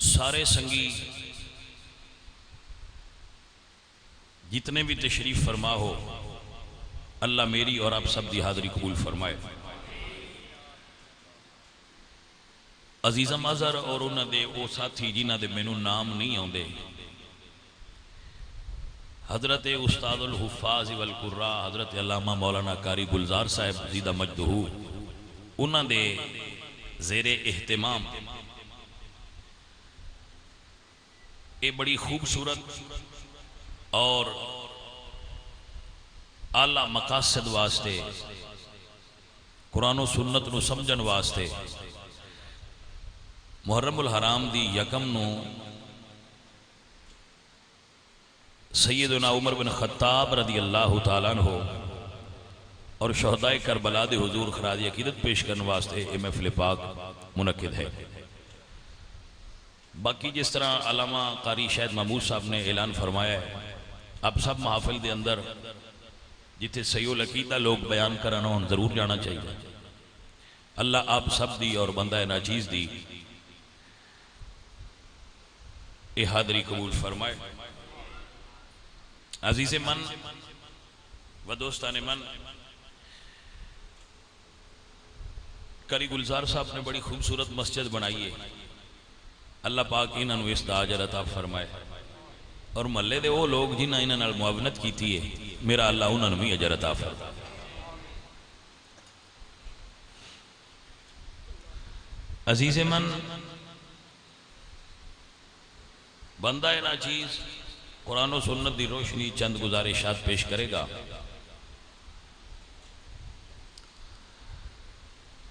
سارے سنگی جتنے بھی تشریف فرما ہو، اللہ میری اور آپ سب دی حاضری قبول فرمائے۔ عزیزم اظہر اور انہوں دے وہ ساتھی جنہ دے مینوں نام نہیں آندے، حضرت استاد الحفاظ والقراء حضرت علامہ مولانا قاری گلزار صاحب زیدہ مجدہ، انہوں دے زیر اہتمام یہ بڑی خوبصورت اور اعلیٰ مقاصد واسطے قرآن و سنت نو سمجھن واسطے محرم الحرام دی یکم نو سیدنا عمر بن خطاب رضی اللہ تعالیٰ عنہ اور شہداء کربلا دے حضور خراج عقیدت پیش کرنے واسطے یہ محفل پاک منعقد ہے۔ باقی جس طرح علامہ قاری شاہد محمود صاحب نے اعلان فرمایا ہے، اب سب محافل دے اندر جتھے صحیح العقیدہ لوگ بیان کرنا ہوں ضرور جانا چاہیے۔ اللہ آپ سب دی اور بندہ ناچیز دی اے حاضری قبول فرمائے۔ عزیز من و دوستان من، قاری گلزار صاحب نے بڑی خوبصورت مسجد بنائی ہے، اللہ پاک انہوں نے اس دا اجر عطا فرمائے، اور محلے دے وہ لوگ جنہاں انہاں نال معاونت کیتی ہے، میرا اللہ انہوں نے بھی اجر عطا فرمائے۔ عزیز من، بندہ ناچیز قرآن و سنت دی روشنی چند گزارشات پیش کرے گا۔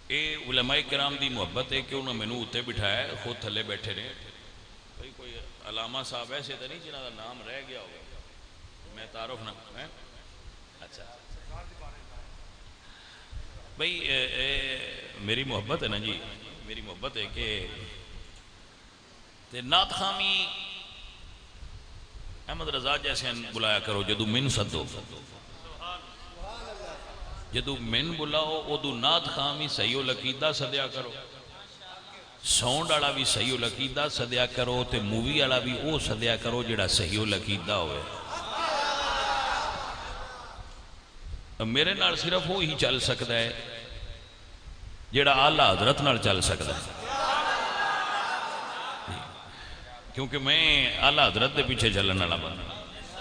اے علماء کرام دی محبت ہے کہ انہوں نے مینوں اتے بٹھایا ہے، خود تھلے بیٹھے نے۔ بھئی کوئی علامہ صاحب ایسے تو نہیں جنہاں دا نام رہ گیا ہوگا، میں تعارف نہ ہے؟ اچھا بھئی میری محبت ہے نا جی، میری محبت ہے کہ نعت خامی احمد رضا جیسے بلایا کرو، جدو من صدو، جدو من بلاؤ ادو نعت خامی صحیح العقیدہ صدیا کرو، سونڈ والا بھی صحیح العقیدہ صدیا کرو، تے مووی والا بھی او صدیا کرو جڑا صحیح العقیدہ ہوئے۔ میرے نال صرف وہی چل سکتا ہے جڑا اعلیٰ حضرت نال چل سکتا ہے، کیونکہ میں اعلیٰ حضرت دے پیچھے چلن والا بندہ،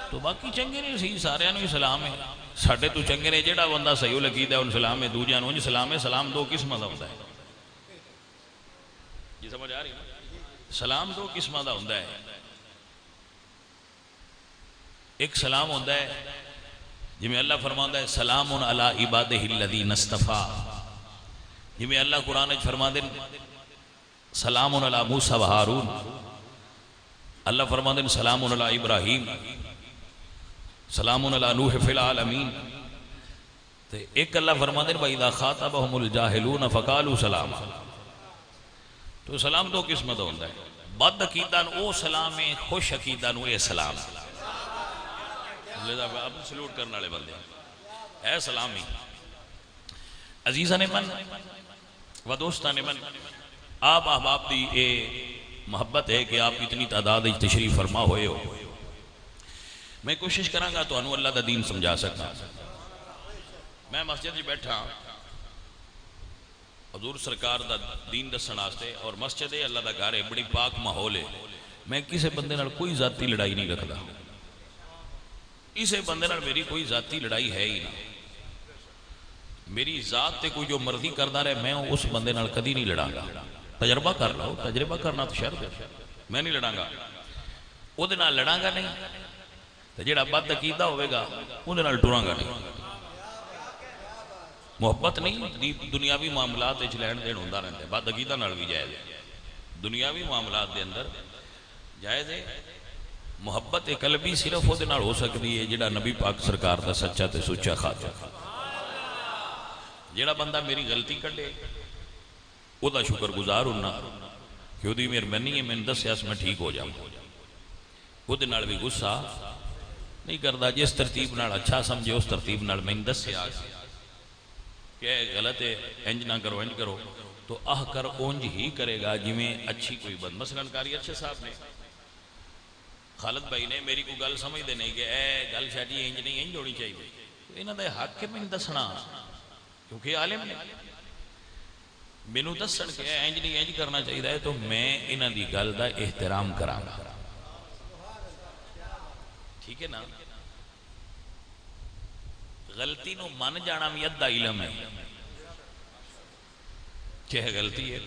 تو باقی چنگے نہیں سی، سارے نوں سلام ہے، ساڈے تو چنگے نے جڑا بندہ صحیح العقیدہ ان سلام ہے، دوجیاں نوں سلام ہے۔ سلام دو قسماں دا ہوندا ہے، یہ سمجھ آ رہی ہے؟ سلام دو قسماں دا ہوندا ہے، ایک سلام ہوندا ہے جویں اللہ فرماندا ہے سلام علی عبادہ الذین اصطفیٰ، جویں اللہ قرآن وچ فرماندے سلام علی موسیٰ و ہارون، اللہ فرماندے ہیں سلام علی ابراہیم، سلام علی نوح فی العالمین، ایک اللہ فرماندے ہیں وَإِذَا خَاطَبَهُمُ الْجَاهِلُونَ فَقَالُوا سَلَامًا۔ تو سلام دو قسمت ہوتا ہے، بد عقیدہ او سلام ہے، خوش عقیدہ اے سلام ہے۔ اب سلوٹ کرنے والے بندے اے سلامی۔ عزیزان من و دوستان من، آپ احباب دی اے محبت ہے کہ آپ اتنی تعداد تشریف فرما ہوئے ہو، میں کوشش کراں گا تو انہوں اللہ دا دین سمجھا سکتا۔ میں مسجد جی بیٹھا حضور سرکار دا دین دسن واسطے، اور مسجد ہے اللہ دا گھر ہے، بڑی پاک ماحول ہے، میں کسی بندے نال کوئی ذاتی لڑائی نہیں رکھدا، کسی بندے نال میری کوئی ذاتی لڑائی ہے ہی نہ، میری ذات تے کوئی جو مرضی کردا رہے میں اس بندے نال کدی نہیں لڑاں گا۔ تجربہ کر لو، تجربہ کرنا تو شرط ہے، میں نہیں لڑاں گا، او دے نال لڑاں گا نہیں، تے جڑا بد عقیدہ ہوئے گا او دے نال ٹراں گا نہیں۔ محبت نہیں، دنیاوی معاملات وچ لین دین ہوندا رہندا ہے، بد عقیدہ نال بھی جائز ہے، دنیاوی معاملات دے اندر جائز ہے۔ محبت قلبی صرف او دے نال ہو سکتی ہے جڑا نبی پاک سرکار دا سچا تے سچا خاطر، جڑا بندہ میری غلطی کڈے او دا شکر گزار ہونا کہ او دی مہربانی ہے میں دسیا میں ٹھیک ہو جاؤں، او دے نال بھی غصہ نہیں کردا، جس ترتیب نال اچھا سمجھے اس ترتیب نال میں دسیا کہ غلط ہے، انج نہ کرو انج کرو، تو آہ کر اونج ہی کرے گا جی میں اچھی کوئی بند. مثلا قاری ارشد صاحب نے خالد بھائی نے میری کو گل سمجھ دے نہیں کہ اے گل شاید انج نہیں انج ہونی چاہیے. تو انہوں نے حق ہے میں دسنا کیونکہ عالم نے مینوں دسن کہ انج نہیں انج کرنا چاہیے تو میں انہاں دی گل دا احترام کراں گا. ٹھیک ہے نا. غلطی نو من جانا بھی ادھا علم ہے. کیا غلطی ہے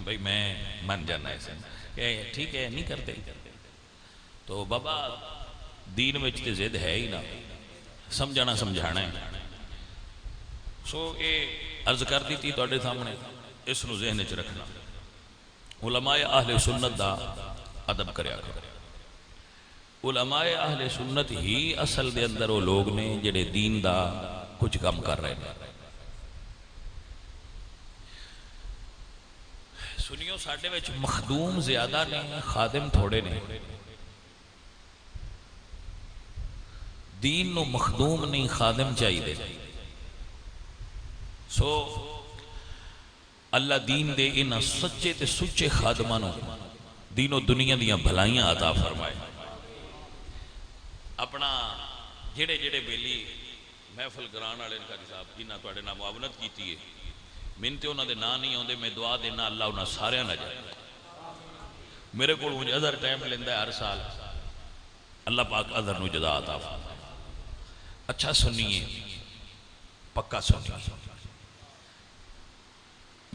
بھائی میں من جانا ہے ٹھیک ہے نہیں کرتے. تو بابا دین وچ تے ضد ہے ہی نہ سمجھانا سمجھانا ہے. سو یہ عرض کر دی تھی تواڈے سامنے اس نو ذہن وچ رکھنا. علماء اہل سنت دا ادب کریا کرو. علماء اہل سنت ہی اصل دے اندر وہ لوگ نے جڑے دین دا کچھ کام کر رہے ہیں. سنیو ساڈے وچ مخدوم زیادہ نے خادم تھوڑے نے. دین نو مخدوم نہیں خادم چاہیے. سو اللہ دین دے انہاں سچے تے سچے خادماں نو دین و دنیا دیاں بھلائیاں عطا فرمائے. اپنا جڑے جڑے بیلی محفل گران والے قاری صاحب جنہاں تواڈے نال معاونت کیتی ہے من تے انہاں دے نام نہیں آندے میں دعا دینا اللہ انہاں سارے نہ جائے. میرے کو مجھے ادھر ٹائم لیندا ہے ہر سال. اللہ پاک ادھر نو جزا عطا فرمائے. اچھا سنیے پکا سنیے.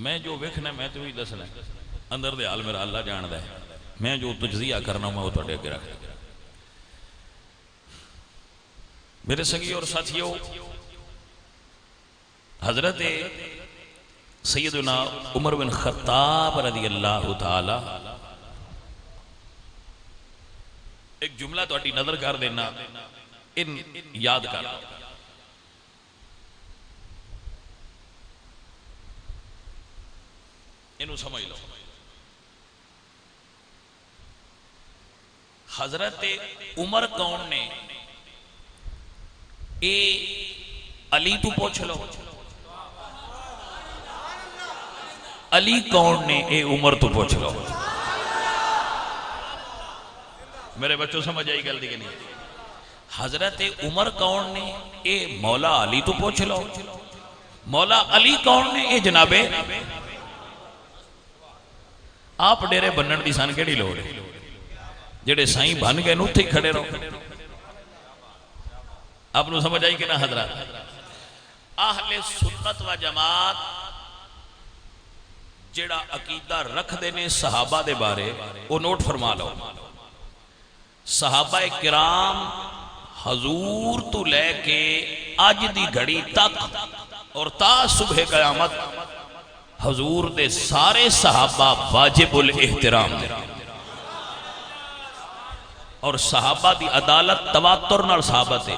میں جو ویکھنا میں تو ہی دسنا اندر دے حال میرا اللہ جاندا ہے. میں جو تجزیہ کرنا میں وہ تواڈے اگے رکھ دیا. میرے سنگی اور ساتھیوں حضرت سیدنا عمر بن خطاب رضی اللہ تعالی ایک جملہ تو اٹی نظر کر دینا ان یاد کر انہوں سمجھ لو. حضرت عمر کون نے اے علی تو پوچھ لو. علی کون نے اے عمر تو پوچھ لو. میرے بچوں سمجھ آئی گل دی کہ نہیں. حضرت عمر کون نے اے مولا علی تو پوچھ لو. مولا علی کون نے اے جناب آپ ڈیرے بنن دی سان کیڑی لوڑ ہے جڑے سائیں بن گئے نوتھے ہی کھڑے رہو. آپ نے سمجھ آئی کہ نہ حضرات. اہل سنت و جماعت جڑا عقیدہ رکھ دینے صحابہ دے بارے وہ نوٹ فرما لو. صحابہ کرام حضور تو لے کے آج دی گھڑی تک اور تا صبح قیامت حضور دے سارے صحابہ واجب الاحترام دے. اور صحابہ دی عدالت تواتر نال ثابت ہے.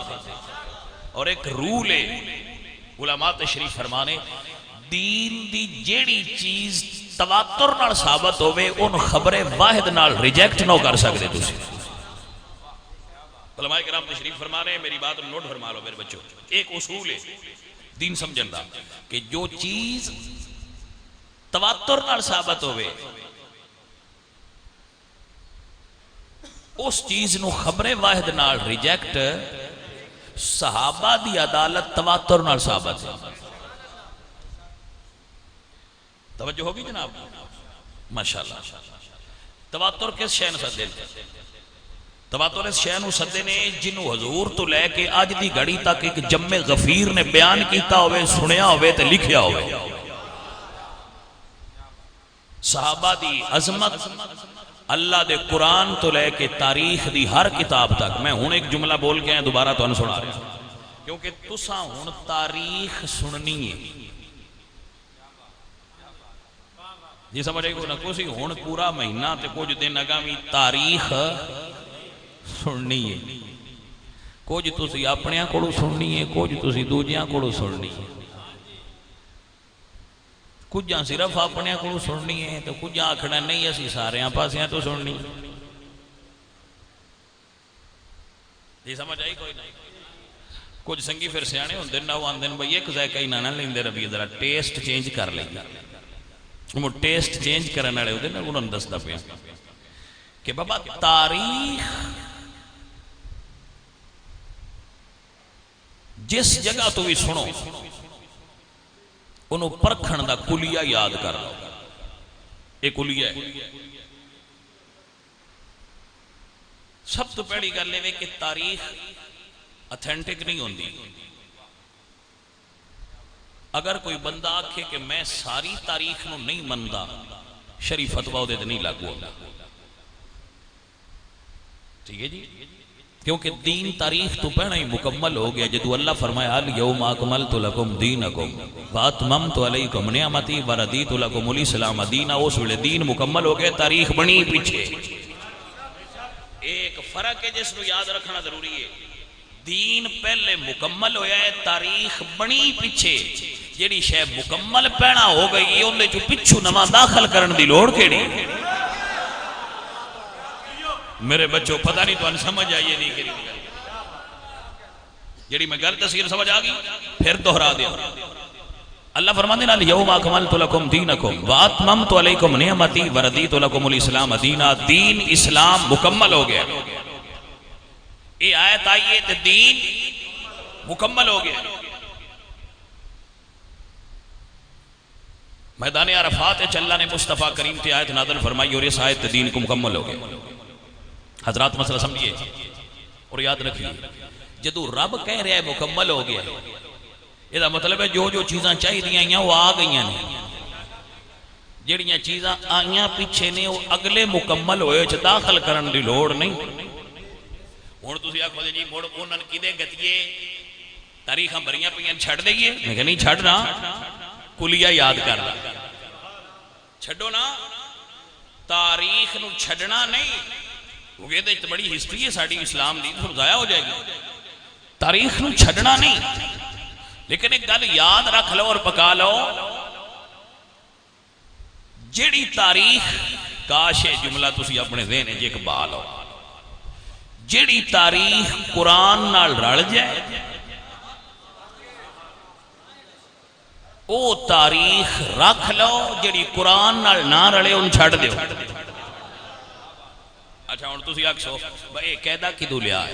اور ایک رول ہے علماء تشریف فرمانے دین دی جیڑی چیز تواتر نال ثابت ہوئے ان خبر واحد نال ریجیکٹ نہ کر سکتے تسی. علماء کرام تشریف فرمانے میری بات نوٹ فرما لو میرے بچوں. ایک اصول ہے دین سمجھن دا کہ جو چیز تواتر نال ثابت ہوئے اس چیز نو خبر واحد نال ریجیکٹ صحابہ دی عدالت تواتر نال ثابت ہے. توجہ ہوگی جناب ماشاءاللہ. تواتر کس شے نو سدے نے؟ تواتر اس شے نو سدے نے جنوں حضور تو لے کے اج دی گھڑی تک ایک جم غفیر نے بیان کیتا ہوئے سنیا ہوئے تے لکھیا ہوئے. صحابہ دی عظمت اللہ دے قرآن تو لے کے تاریخ دی ہر کتاب تک. میں ہون ایک جملہ بول کے ہیں دوبارہ تو سنا رہا ہوں کیونکہ تساں ہون تاریخ سننی ہے. جی سمجھ آئی کو نہ کوئی ہون پورا مہینہ تے کچھ دن اگامی تاریخ سننی ہے. کچھ تسی اپنیاں کوڑو سننی ہے کچھ تسی دوجیاں کوڑو سننی ہے. کچھ جہاں صرف اپنے کو سننی ہے تو کچھ جہاں آکھنا نہیں اسی سارے پاسیاں تو سننی. جی سمجھ آئی کوئی نہیں. کچھ سنگی پھر سیانے ہوندے نہ وہ آندے بھئی ایک ذائقہ ہی نہ لیندے ربی ذرا ٹیسٹ چینج کر لیں. وہ ٹیسٹ چینج کرنے والے ہوتے نا، انہوں نے دستا پیا کہ بابا تاریخ جس جگہ تو بھی سنو انہوں پرکھن دا کلیہ یاد کر لو. ایک کلیہ ہے. سب تو پہلی گل یہ کہ تاریخ اتھینٹک نہیں ہوندی. اگر کوئی بندہ آکھے کہ میں ساری تاریخ نو نہیں مندا، شریف فتویٰ دے تے نہیں لاگو ہوتا. ٹھیک ہے جی، کیونکہ دین تاریخ تو پہنا ہی مکمل ہو گیا. جدو اللہ فرمایا الیوم اکملت لکم دینکم واتممت علیکم نعمتی وردیت لکم الاسلام دینا، اس ویلے دین مکمل ہو گیا، تاریخ بنی پیچھے. ایک فرق ہے جس کو یاد رکھنا ضروری ہے. دین پہلے مکمل ہویا ہے، تاریخ بنی پیچھے. جیڑی شے مکمل پہنا ہو گئی ہے انہیں جو پچھو نما داخل کرن دی لوڑ کیڑی. میرے بچوں پتہ نہیں تو ان سمجھ آئیے نہیں کری جیڑی میں گل تصویر سمجھ آگئی پھر دہرا دیا. اللہ فرماتے ہیں الیوم اکملت لکم دینکم واتممت علیکم نعمتی وردیت لکم الاسلام دینا. دین اسلام مکمل ہو گیا. یہ آیت آئیے تو دین مکمل ہو گیا. میدان عرفات اللہ نے مصطفیٰ کریم کی آیت نازل فرمائی اور اس آیت دین کو مکمل ہو گیا. حضرات مسئلہ سمجھئے اور یاد رکھیے، جدو رب کہہ رہا ہے مکمل ہو گیا، یہ مطلب ہے جو جو چیزاں چاہی دیا ہیں وہ آ گئی ہیں. جڑیاں چیزاں آئیاں پیچھے نے وہ اگلے مکمل ہوئے چھ داخل کرن دی لوڑ نہیں. ہوں تھی آخو جی مڑ انہوں نے کدے گتیے تاریخ بریاں پہ چھڑ دئیے. میں کہ نہیں چھڑنا، کلیہ یاد کرنا. چھڑو نا، تاریخ نو چھڑنا نہیں، کیونکہ یہ بڑی ہسٹری ہے ساڑی اسلام دی، تو ضائع ہو جائے گی. تاریخ نو چھڑنا نہیں، لیکن ایک گل یاد رکھ لو اور پکا لو، جیڑی تاریخ کاش جملہ تسی اپنے ذہن ہے ایک بال ہو، جیڑی تاریخ قرآن نال رل جائے او تاریخ رکھ لو، جیڑی قرآن نال نہ رلے ان چھڑ دیو. اچھا ہوں تسی آکھو بھئی قیدہ کدو لیا ہے؟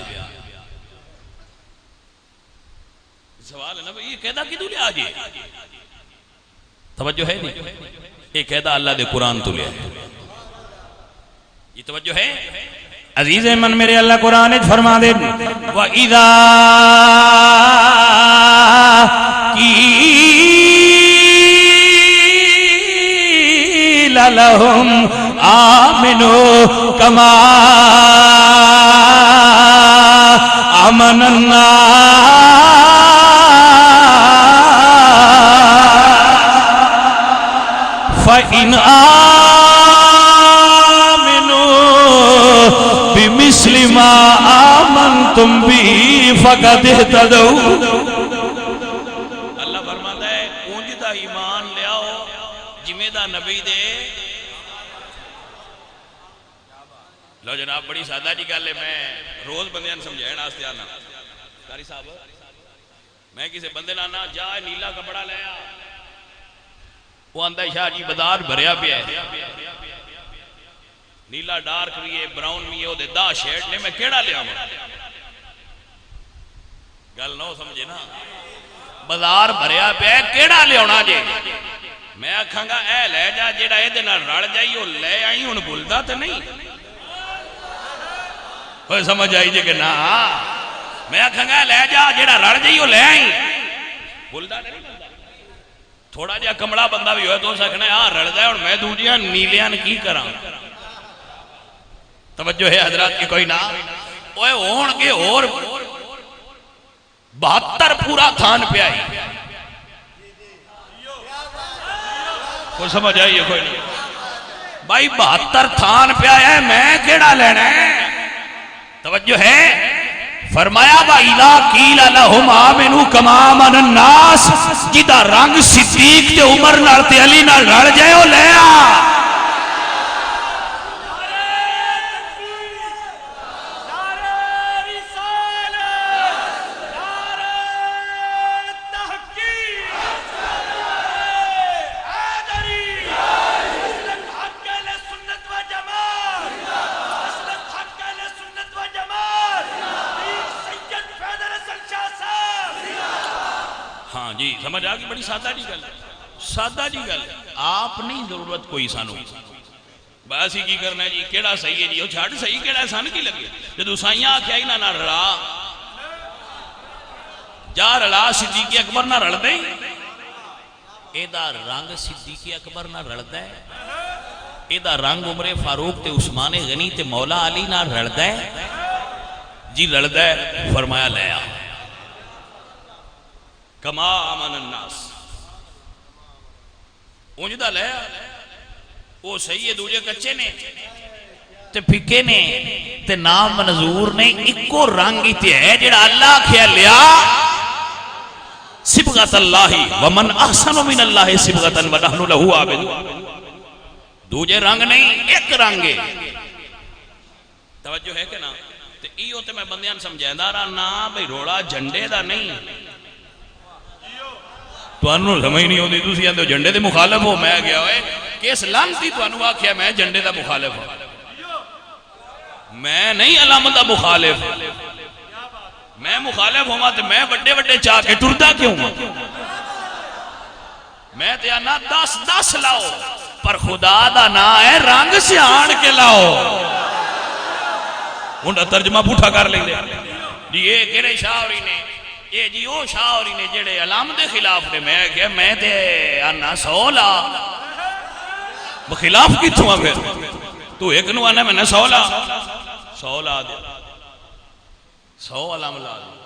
سوال ہے نا بھئی یہ قیدہ کدو لیا جی؟ توجہ ہے نہیں؟ یہ قیدہ اللہ دے قرآن تو لیا ہے. یہ توجہ ہے؟ عزیز من میرے اللہ قرآن فرما دے وَإِذَا قِيلَ لَهُمْ آمِنُوا كَمَا آمَنَ النَّاسُ فَإِنْ بِمِثْلِ مَا آمَنْتُمْ بِهِ فَقَدْ اهْتَدَوْا. اللہ فرماتا ہے اونج دا ایمان لے آؤ جمعہ دا نبی دے. لو جناب بڑی سادہ جی گل ہے، میں روز بندے نے سمجھائے آستے آنا. قاری صاحب میں کسی بندے لانا جا نیلا کپڑا لیا، وہ آندہ شاہ جی بازار بھریا پہ ہے، نیلا ڈارک بھی ہے براؤن بھی ہے، وہ دے دا شیڈ نے میں کیڑا لیا ہوں. گل نو سمجھے نا، بازار بھریا پہ ہے کیڑا لیا ہونا جے. میں آکھاں گا اے لے جا جیڑا اے دینا رڑ جائی وہ لے آئی ہون بھولدا تے نہیں. کوئی سمجھ آئی جے کہ نا، میں آکھاں گا لے جا جیڑا رڑ جائی وہ لے آئی بھولدا تے نہیں. تھوڑا جا کمڑا بندہ بھی ہوئے تو سکھنا ہے ہاں رڑ جائے اور میں دوجیاں نیلیاں کی کراں. توجہ ہے حضرات کی کوئی نہ اوے ہون کے اور 72 پورا تھان پہ آئی. کوئی سمجھ آئی ہے کوئی نہیں بھائی 72 تھان پہ آیا ہے میں کیڑا لینا ہے. توجہ ہے فرمایا وَإِذَا قِيلَ لَهُمْ آمِنُوا كَمَا آمَنَ النَّاسُ جدا رنگ صدیق تے عمر نال تے علی نال رل جائے وہ لے آ. جی سمجھ آ گئی، بڑی سادہ جی گل، سادہ جی گل، آپ نہیں ضرورت کوئی سانو بس ہی کی کرنا ہے جی کیڑا صحیح ہے جی وہ چھڑ صحیح کیڑا ہے سان کی لگے جدو سائیاں آکھیا ہی نہ رلا جا رلا صدیق اکبر نہ رل دے اے دا رنگ صدیق اکبر نہ رل دے اے دا رنگ عمر فاروق تے عثمان غنی تے مولا علی نہ رل دے جی رل دے فرمایا لے آ کما آمن الناس اونجدہ لے آ وہ صحیح ہے دوجہ کچے نے تے پھکے نے تے نام منظور نے ایکو رنگ ہی تے ہے جڑا اللہ کھیا لیا صبغت اللہ ومن احسن من اللہ صبغتا ونحن له عابدون دوجہ رنگ نہیں ایک رنگ ہے توجہ ہے کہ نا تے ایو تے میں بندیاں سمجھائندہ رہا نا بھئی روڑا جھنڈے دا نہیں تو انہوں سمجھ نہیں ہوتی تُسی آندھو جھنڈے دے مخالف ہو میں گیا ہوئے کیس لانتی تو انہوں آکھیا میں جھنڈے دا مخالف ہوں میں نہیں علامت دا مخالف میں مخالف ہوں تو میں بڑے بڑے چاہ کے ٹردہ کیوں ہوں میں تے آنا 10 لاؤ پر خدا دا نا ہے رنگ سے آن کے لاؤ انہوں ترجمہ پوٹھا کر لیں جی یہ کہنے شاوری نے یہ جی وہ شاوری نے جڑے علامت خلاف نے میں کہا میں تے آنا 100 لا بخلاف کی تھوا پھر تو ایک نو آنا میں نے 100 لا 100 لا دیا 100 علام لا دیا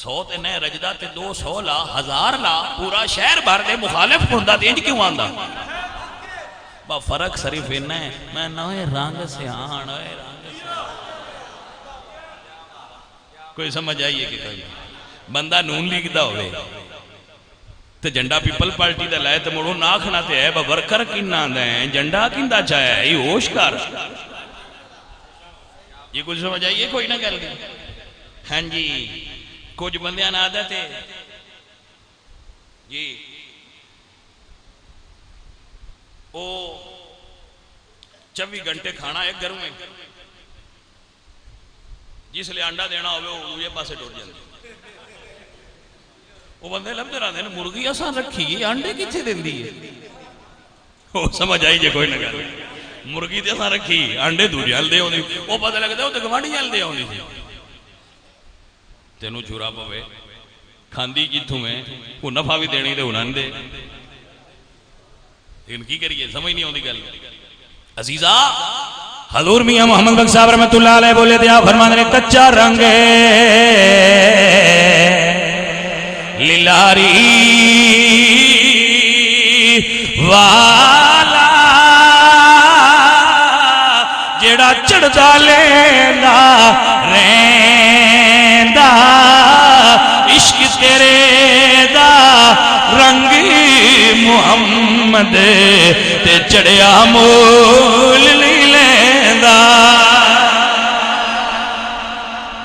100 تے نئے رجدہ تے 200 لا 1000 لا پورا شہر بھر دے مخالف پڑھتا دے انج کیوں آندہ با فرق صرف انہیں ہے میں نوے رنگ سے آن ہوئے رنگ سے کوئی سمجھ آئیے کہ کوئی بندہ نون لیگ دا ہوئے تے جنڈا پیپل پارٹی دا لائے تے مڑو ناکھنا تے ہے با ورکر کننا دیں جنڈا کندہ چاہے یہ ہوش کر یہ کچھ سمجھ آئیے کوئی نہ گل دی ہاں جی کچھ بندیاں نہ آدھے تھے جی او 24 گھنٹے کھانا ایک گھر میں جس لئے انڈا دینا ہوئے وہ یہ پاسے ٹوٹ جاندے وہ بندے لب دے رہا دے مرغی آسان رکھی انڈے کچھے دن دی وہ سمجھ آئی جے کوئی نہ مرغی تے آسان رکھی انڈے دو جال دے ہوندی وہ پتہ لگ دے وہ تے گوانڈی جال دے ہوندی تھی تینوں چھوڑا پوے کھاندی جتوں میں وہ نفع بھی دینی دے انہاں دے لیکن کی کریے سمجھ نہیں ہوندی گل عزیزہ حضور میاں محمد بخش صاحب رحمت اللہ علیہ بولے دیا فرمان نے کچا رنگ للاری والا جڑا چڑھتا لیندہ ریندہ عشق تیرے دا رنگ محمد تے چڑھیا مول نہیں لیندہ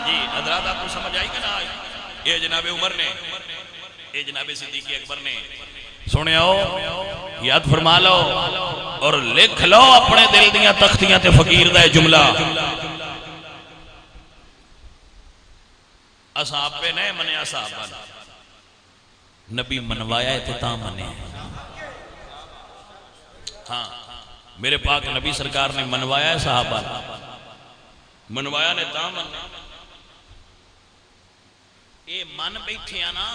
جی حضرات آپ کو سمجھ آئی کہ نہ آئی یہ جناب عمر نے یہ جناب صدیق اکبر نے سنے ہو یاد فرما لو اور لکھ لو اپنے دل دیاں تختیاں تے فقیر دا جملہ اصحاب پہ نئے منے اصحاب نبی منوایا ہے تو تاں منے ہاں میرے پاک نبی سرکار نے منوایا ہے صحابہ منوایا نے تاں منے اے من بیٹھے آنا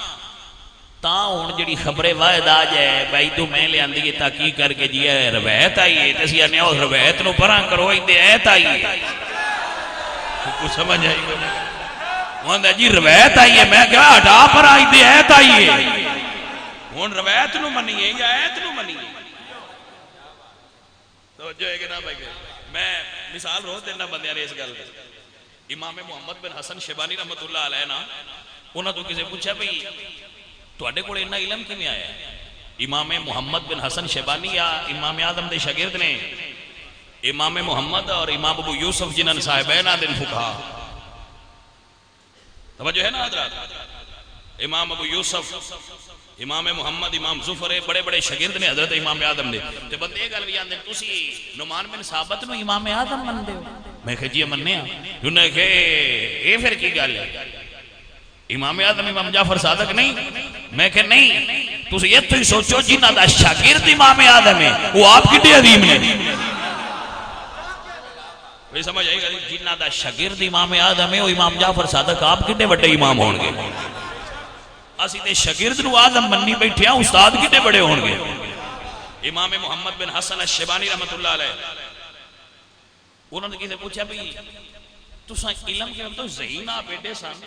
تاں ہون جڑی خبریں واحد آ جائے بھائی تو میں لے آندھی تحقیق کر کے جی ہے روایت آئی ہے تسی آنے اور روایت نو پران کرو ایندے ایت آئی ہے کچھ سمجھ آئی گا وہاں دا جی روایت آئی ہے میں کہا ہٹا پر آئی دے ایت آئی ہے وہاں روایت نو منیے یا ایت نو منیے تو جو ہے کہ نا بھائی میں مثال روز دینا بندیاں نے اس گل امام محمد بن حسن شیبانی رحمت اللہ علیہ نا انہاں تو کسے پوچھا بھئی تو اڈے کوڑے انہا علم کی میں آیا ہے امام محمد بن حسن شیبانی یا امام آدم دے شاگرد نے امام محمد اور امام ابو یوسف جنن صاحبین آدن فقہا توجہ ہے نا حضرات امام ابو یوسف امام محمد امام ظفر بڑے بڑے شاگرد نے حضرت امام آدم دے تے بندے گل بھی آندے تسی نعمان بن ثابت نو امام آدم من دے میں کہ جی مننے ہاں انہوں نے کہ اے پھر کی گل ہے امام آدم امام جعفر صادق نہیں میں کہ نہیں تُس یہ تو ہی سوچو جنہ دا شاگرد امام آدم ہے وہ آپ کتنے عظیم نے وہی سمجھ آئی گا جنہ دا شاگرد امام آدم ہے وہ امام جعفر صادق آپ کتنے بڑے امام ہون گے اسی تے شاگرد نو آدم منی بیٹھے ہیں استاد کتنے بڑے ہون گے امام محمد بن حسن الشیبانی رحمت اللہ علیہ انہوں نے کسی پوچھا بھی تُساں علم کے تو ذہین آپ بیٹے سن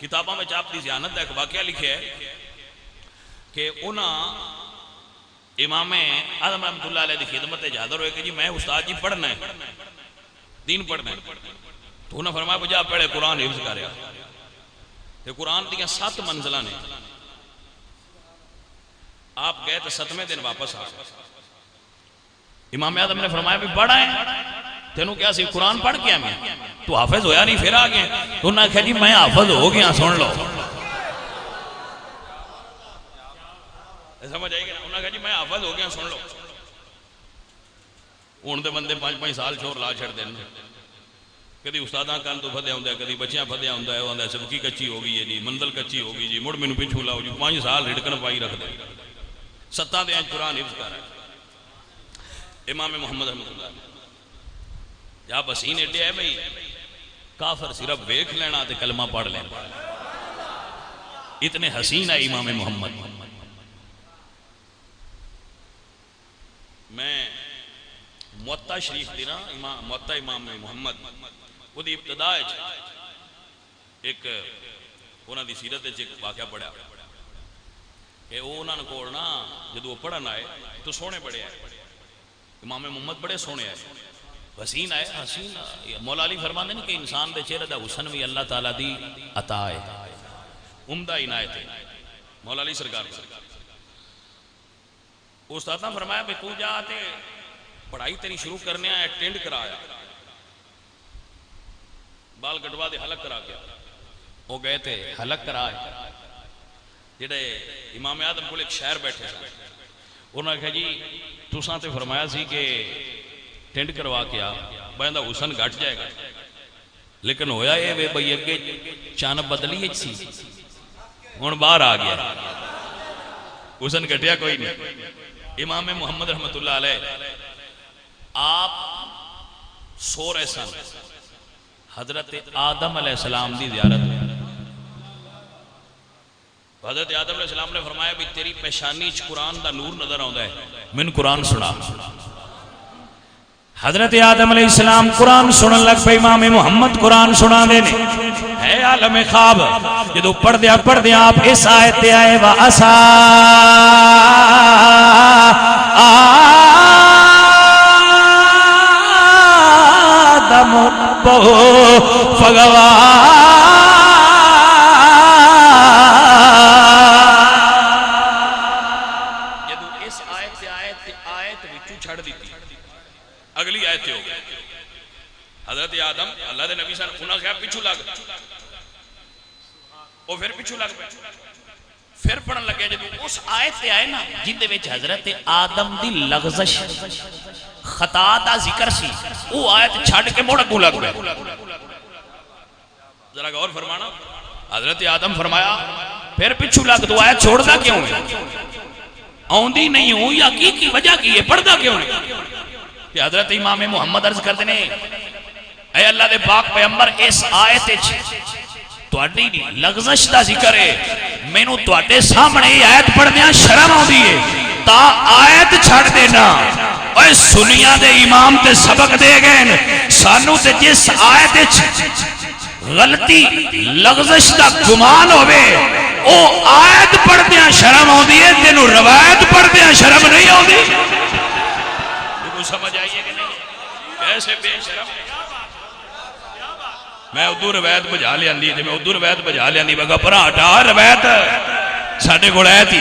کتابوں میں آپ دی زیانت ایک واقعہ لکھے ہے کہ انہاں امام آدم رحمت اللہ علیہ دی خدمت اجازت ہوئے کہ جی میں استاد جی پڑھنا ہے دین پڑھنا ہے تو انہوں نے فرمایا بجا پڑھے قرآن حفظ کر رہا کہ قرآن دیاں 7 منزلہ نے آپ گئے تو 7ویں دن واپس آ امام آدم نے فرمایا بھی پڑھا ہے تینوں کیا سی قرآن پڑھ گیا میں تو حافظ ہویا نہیں پھر آ گیا تو انہوں نے کہا جی میں حافظ ہو گیا سن لو سمجھ آئی گیا انہوں نے کہا جی میں حافظ ہو گیا سن لو ان دے بندے 5-5 سال چھوڑ لا چھڑ دیں کدی استاداں کان تو پھدیا ہوندا ہے کدی بچیاں پھدیا ہوندا ہے وہ آندا سبکی کچی ہو گئی ہے جی منزل کچی ہو گئی جی مڑ مینوں پیچھے لاؤ جی 5 سال رڑکن پائی رکھ دے 7 دے قرآن حفظ کر رہا ہے امام محمد رحمۃ اللہ یا بسین ایڈے ہے بھئی کافر صرف ویکھ لینا تے کلمہ پڑھ لینا اتنے حسین ہے امام محمد میں موطا شریف دینا موطا امام محمد وہ دی ابتداء ایک انہوں دی سیرت ایک واقعہ پڑھا کہ وہ انہوں نے کوڑنا جدو وہ پڑھن آئے تو سونے پڑے آئے امام محمد بڑے سونے آئے حسین آئے حسین مولا علی فرماندے ہیں کہ انسان دے چہرے دا حسن بھی اللہ تعالیٰ دی عطا ہے عمدہ عنایت ہے مولا علی سرکار استاد نے فرمایا بھی تو جاتے پڑھائی تیری شروع کرنے آیا ٹینڈ کرایا بال کٹوا دے حلق کرا گیا وہ گئے تھے حلق کرائے جڑے امام آدم کو ایک شہر بیٹھے تھے انہوں نے کہا جی تساں تے فرمایا سی کہ ٹینڈ کروا کیا بہندہ حسن گھٹ جائے گا لیکن ہویا یہ وے بھئی اگے چان بدلی سی ہن باہر آ گیا حسن گھٹیا کوئی نہیں امام محمد رحمت اللہ علیہ آپ سو رہے سن حضرت آدم علیہ السلام دی زیارت حضرت آدم علیہ السلام نے فرمایا بھی تیری پیشانی چ قرآن دا نور نظر آندا ہے من قرآن سنا حضرت آدم علیہ السلام قرآن سنن لگ پہ امام محمد قرآن سنا دینے اے عالم خواب جدو پڑھ دیا آپ اس آیت تے آئے وَأَسَا آدم ربہ فغوا جدو اس آیت تے آیت وچوں چھڑ دیتی اگلی آیت ہو گئی حضرت آدم اللہ دے نبی صلی اللہ علیہ وسلم کہا پیچھو لگ وہ پھر پیچھو لگ پھر پڑھن لگے جب اس آیت تے آئے نا جن دے وچ حضرت آدم دی لغزش خطا دا ذکر سی وہ آیت چھڑ کے موڑ کو لگ گئے ذرا غور فرمانا حضرت آدم فرمایا پھر پیچھو لگ تو آیت چھوڑ دا کیوں ہے آؤندی نہیں ہوں یا کی وجہ کی ہے پڑھدا کیوں نہیں کہ حضرت امام محمد عرض کرتے ہیں اے اللہ دے پاک پیغمبر اس آیت تواڈی لغزش دا ذکر ہے مینوں تواڈے سامنے آیت پڑھدیاں شرم آندی ہے تا آیت چھڑ دینا اے سنیاں دے امام تے سبق دے گئے سانو تے جس آیت غلطی لغزش دا گمان ہوئے او آیت پڑھدیاں شرم آندی ہے تینوں روایت پڑھدیاں شرم نہیں آندی سمجھ آئیے کہ نہیں کیسے بے شرم میں اردو روایت بجا لیا دی میں اردو روایت بجا لیا دی بگا پرا ہٹا روایت ساڑھے گوڑ آئے تھی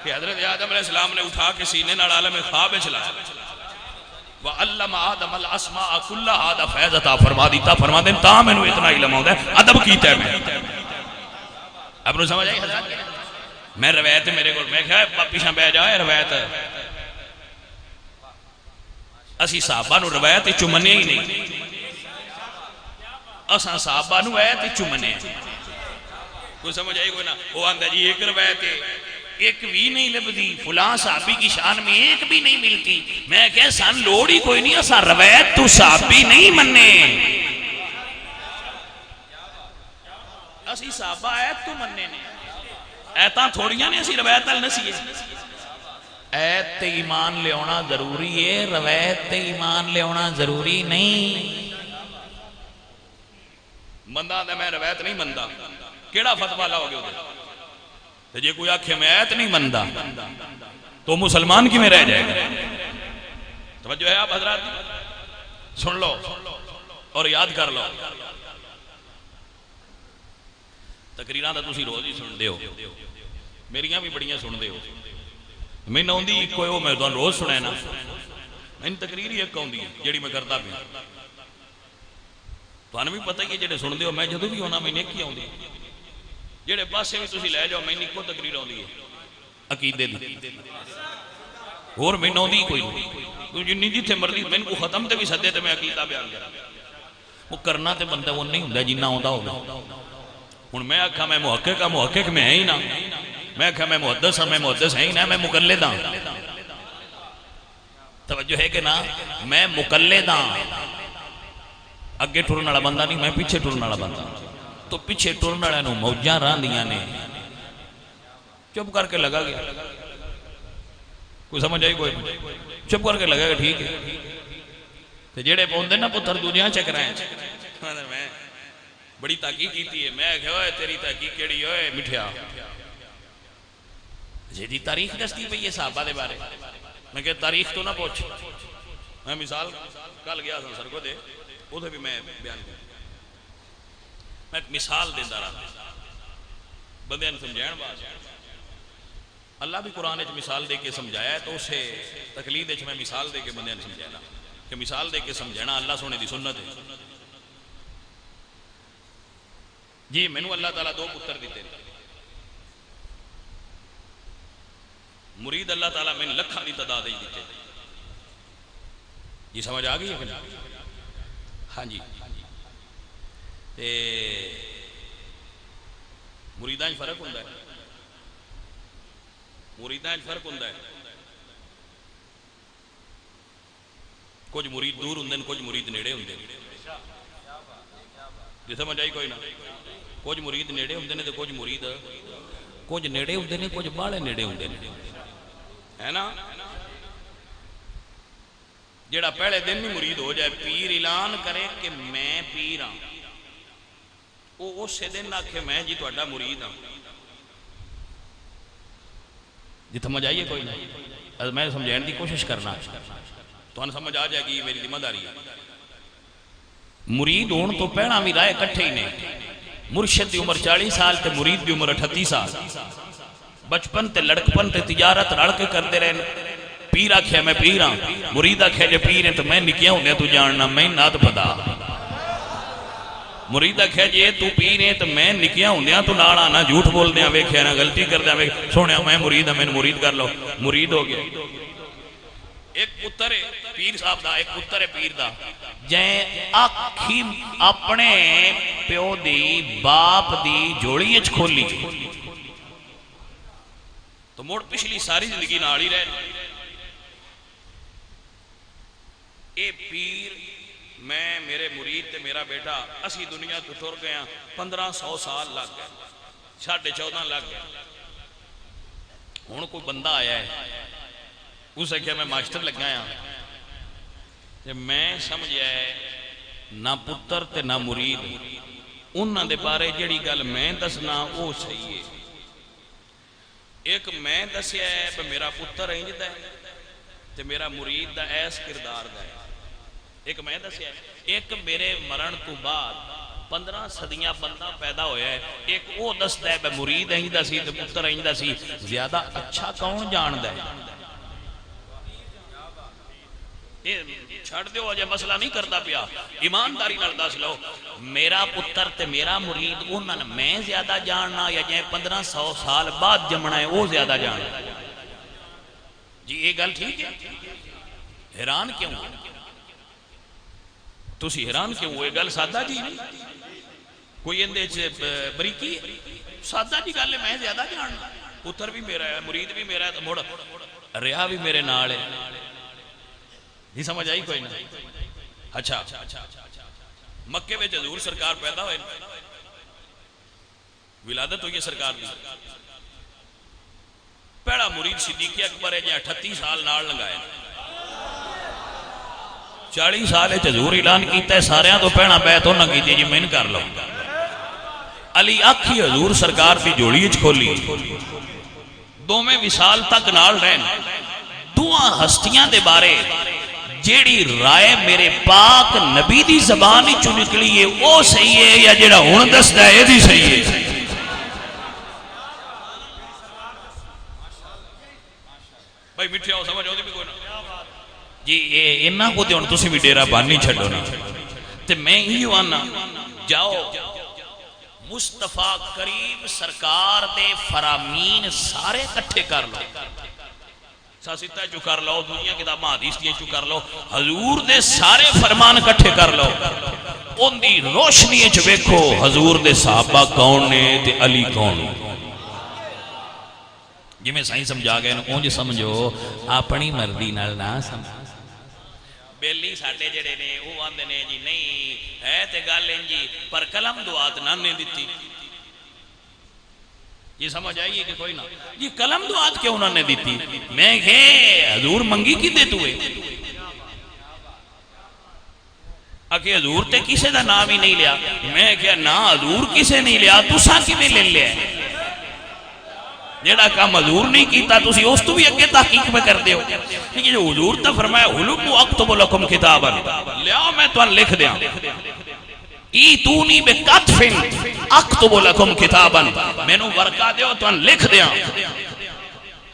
کہ حضرت آدم علیہ السلام نے اٹھا کے سینے نال عالم خواب چلایا وَعَلَّمَ آدَمَ الْأَسْمَاءَ كُلَّهَا دا فیض عطا فرما دیتا فرما دیں تا میں نے اتنا علم ہوتا ہے ادب کیتا ہے میں اب نے سمجھ آئی حضرت میں روایت میرے کو میں کہا پیچھا بہ جائے روایت اسی صحابہ نو روایت چمنے ہی نہیں اساں صحابہ نو آیت چمنے کوئی سمجھ آئی کوئی نہ؟ وہ آندہ جی ایک روایت ہے ایک بھی نہیں لبدی، فلاں صحابی کی شان میں ایک بھی نہیں ملتی. میں کہ سان لوڑ ہی کوئی نہیں، اساں روایت تو صحابی نہیں مننے، اسی صحابہ ایت تو مننے نے. ایتاں تھوڑیاں نے اسی روایت ال نسی ہے. ایت تے ایمان لے ہونا ضروری ہے، روایت تے ایمان لے ہونا ضروری نہیں. بندہ دے میں روایت نہیں مندہ، کیڑا فتوہ لاؤ گے ادھر؟ جے کوئی آنکھیں میں ایت نہیں مندہ تو مسلمان کی میں رہ جائے گا. توجہ ہے آپ حضرات؟ سن لو اور یاد کر لو. تقریران تو تسی روز ہی سن دے ہو، میریاں بھی بڑیاں سن دے ہو. میں نہ ہوندی کوئی ہو میں تو روز سنے نا، میں تقریر ہی ایک ہوندی جیڑی میں کرتا پیا. تو انہوں بھی پتہ ہی ہے جیڑے سن دے ہو، میں جدو بھی ہونا میں نیکی ہوندی، جیڑے پاسے بھی تسی لے جاؤ میں نیکو تقریر ہوندی ہے عقیدے دی. اور میں نہ ہوندی کوئی تو جنی جتھے مرضی میں کو ختم تے بھی سدے تے میں عقیدہ بیان کرا. وہ کرنا تے بندہ وہ نہیں ہوندا جنہ ہوندا ہوگا. ہن میں آکھا میں محقق میں ہے ہی نہ، میں آکھا میں محدث ہاں، میں محدث ہے ہی نہ، میں مقلد ہاں. توجہ ہے کہ نہ؟ میں مقلد ہاں، اگے ٹرن والا بندہ نہیں، میں پیچھے ٹرن والا بندہ. تو پیچھے ٹرن والے نوں موجاں راندیاں نے، چپ کر کے لگا گیا. کوئی سمجھ آئی؟ کوئی چپ کر کے لگا گیا ٹھیک ہے. تو جیڑے پوندے نا پتر دوجیاں چکرائیں میں بڑی تحقیق کیتی ہے. میں کہ اوئے تیری تحقیق کیڑی ہوئے مٹھیا جی تاریخ دستی پئی ہے صحابہ دے بارے. میں کہ تاریخ تو نہ پوچھ. میں مثال کل گیا تھا سر کو دے ادھے بھی میں بیان کر، میں ایک مثال دیندہ رہا بندے نے سمجھائن بات. اللہ بھی قرآن وچ مثال دے کے سمجھایا ہے تو اسے تقلید وچ میں مثال دے کے بندے نے سمجھانا کہ مثال دے کے سمجھانا اللہ سونے دی سنت ہے. جی مینوں اللہ تعالیٰ دو پتر دیتے ہیں، مرید اللہ تعالیٰ میں لکھاں دی تعداد ہی دیتے. یہ سمجھ آ گئی ہے کہ نہیں؟ ہاں جی. مریداں فرق ہوندہ ہے، مریداں فرق ہوندہ ہے. کچھ مرید دور ہوندے ہیں، کچھ مرید نیڑے ہوندے ہیں. جی سمجھ آئی کوئی نہ؟ کچھ مرید نیڑے ہوندے ہیں تو کچھ مرید کچھ نیڑے ہوندے ہیں، کچھ باہلے نیڑے ہوندے ہیں، ہے نا؟ جیڑا پہلے دن ہی مرید ہو جائے، پیر اعلان کرے کہ میں پیر ہاں، وہ اسے دن آکھے میں جی تہاڈا مرید ہاں. جی سمجھ آئیے کوئی نہ؟ میں سمجھانے کی کوشش کرنا تو انہیں سمجھ آ جائے گی میری ذمہ داری ہے. مرید ہون تو پہنا بھی رائے کٹھے ہی نے. مرشد دی عمر 40 سال تے مرید دی عمر 38 سال. بچپن تے لڑکپن تے تجارت رڑ کے کرتے رہے. پیر آکھیا میں پیر ہاں، مرید آکھیا جے پیر ہیں تو میں نکیا ہوندے تو جاننا میں نات پتا. مرید آکھیا جے تو پیر ہیں تو میں نکیا ہوندے تو نال آنا جھوٹ بول دیاں ویکھیا نہ غلطی کر دیاں سونیا میں مرید ہاں میں مرید کر لو. مرید ہو گیا. ایک پتر ہے پیر صاحب دا، ایک پتر ہے پیر دا. جے آکھی اپنے پیو دی باپ دی جوڑی اچ کھولی تو موڑ پچھلی ساری زندگی نال ہی رہے. اے پیر میں میرے مرید تے میرا بیٹا اسی دنیا تو ٹر گیا 1500 سال لگ گئے، 14.5 لگ گئے. ہن کوئی بندہ آیا ہے اسے کیا میں ماسٹر لگا ہاں، میں سمجھیا ہے نہ پتر تے نہ مرید انہاں دے بارے جڑی گل میں دسنا وہ صحیح ہے. ایک میں دسیا ہے کہ میرا پتر انج دا ہے تے میرا مرید دا ایس کردار دا ہے. ایک میں دسیا ہے. ایک میرے مرن تو بعد 15 صدیاں بندہ پیدا ہویا ہے. ایک وہ دستا ہے کہ مرید انج دا سی تے پتر انج دا سی. زیادہ اچھا کون جان دا ہے؟ چھڑ دیو اجے مسئلہ نہیں کرتا پیا. ایمانداری نال دس لو میرا پتر تے میرا مرید انہاں نے میں زیادہ جاننا یا جے 1500 سال بعد جمنا ہے وہ زیادہ جاننا؟ جی یہ گل ٹھیک ہے؟ حیران کیوں؟ تسی حیران کیوں؟ یہ گل سادہ جی نہیں. کوئی اندے بریکی سادہ جی گل ہے میں زیادہ جاننا پتر بھی میرا ہے مرید بھی میرا ہے تو مڑ رہا بھی میرے نال ہے نہیں سمجھ آئی کوئی نہ اچھا مکے میں حضور سرکار پیدا ہوئے ولادت ہوئی ہے سرکار دی پہلا مرید صدیق اکبر ہے جہاں 38 سال نال لگائے 40 سال حضور اعلان کیتا ہے ساریاں تو پہنا بیعت انہاں کیتی جی میں کر لو علی آکھی حضور سرکار دی جوڑی وچ کھولی دو میں وصال تک نال رہن دعا ہستیاں دے بارے جیڑی رائے میرے پاک نبی دی زبان ہی چو نکلی ہے وہ صحیح ہے یا جیڑا ہن دسدا ہے دی صحیح ہے بھائی میٹھے ہو سمجھ ہوتی بھی کوئی نہ جی انہاں کو تے ہن تسی بھی ڈیرا بانی چھڈو نا تے میں ہی آنا جاؤ مصطفیٰ کریم سرکار دے فرامین سارے کٹھے کر لو ساسیتہ چو کر لو دنیا کتاب حدیث دیئے چو کر لو حضور دے سارے فرمان کٹھے کر لو ان دی روشنی چو بیکھو حضور دے صحابہ کون نے تے علی کون جی میں صحیح سمجھا گئے اونج سمجھو اپنی مردی نال نہ سمجھو بیلی ساڑھے جڑے نے وہ آندے نے جی نہیں ہے تے گالیں جی پر کلم دعات نہ نے دیتی یہ سمجھ آئیے کہ کوئی نہ جی کلم دعات کیوں انہوں نے دیتی میں کہے حضور منگی کی دیتو ہے اکھے حضور تے کسے دا نام ہی نہیں لیا میں کہا نا حضور کسے نہیں لیا تو سا کی میں لے لیا جیڑا کام حضور نہیں کیتا تو اسی اس تو بھی اگے تحقیق میں کر دے ہو لیکن جو حضور تا فرمایا حلوم اکتب لکم کتابا لیا میں تو ان لکھ دیا ایتونی بکتفن اکتب لکم کتابا میں نو ورکا دیو تو ان لکھ دیا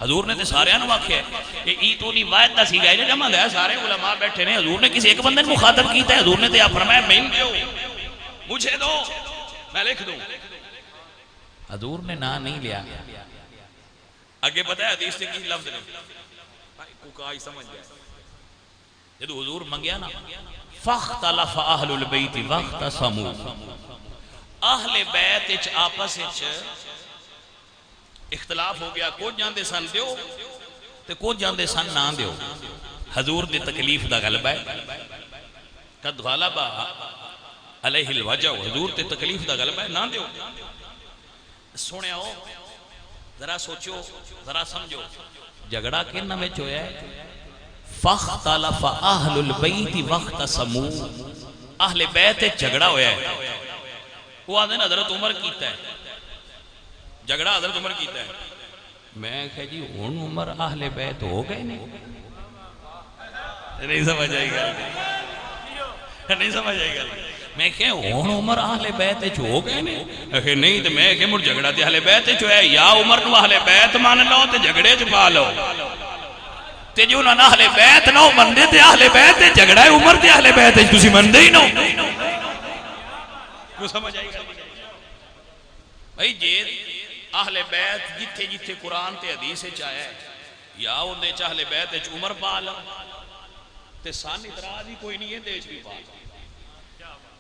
حضور نے تے سارے انو آکھے کہ ایتونی واحد دا سی گئے جو جمع دیا سارے علماء بیٹھے نے حضور نے کسی ایک بندے نے مخاطب کیتا ہے حضور نے تے فرمایا میں دیو مجھے دو میں لکھ دوں حضور نے نا نہیں لیا آگے پتہ ہے حدیث سے کی لفظ نہیں کوکائی سمجھ گیا جدو حضور منگیا نا فاختلف اہل البیت واختصموا اہل بیت اچ آپس اچ اختلاف ہو گیا کچھ جاندے سن دیو تے کچھ جاندے سن نہ دیو حضور دی تکلیف دا غلبہ ہے قد غلبہ علیہ الوجہ حضور تے تکلیف دا غلبہ ہے نہ دیو سونے ہو ذرا سوچو ذرا سمجھو جھگڑا کن میں چویا ہے فاختلف اہل البیت واختصموا اہل بیت جھگڑا ہویا ہے وہ آدھے حضرت عمر کیتا ہے جھگڑا حضرت عمر کیتا ہے میں کہا جی ان عمر اہل بیت ہو گئے نہیں سمجھ آئی گا نہیں سمجھ آئی گا میں کہا ان عمر اہل بیت ہو گئے نہیں تو میں کہا مر جھگڑا تے اہل بیت جو ہے یا عمر نو اہل بیت مان لو تے جھگڑے چ پا لو تے جو نہ اہل بیت نو مندے تے اہل بیت جھگڑا ہے عمر تے اہل بیت تسی مندے ہی نو کو سمجھ آئی گا بھائی جے اہل بیت جتھے جتھے قرآن تے حدیث چاہے یا ان دے اہل بیت عمر پا لو تے سان اتراز ہی کوئی نہیں ہے دیش بھی پا لو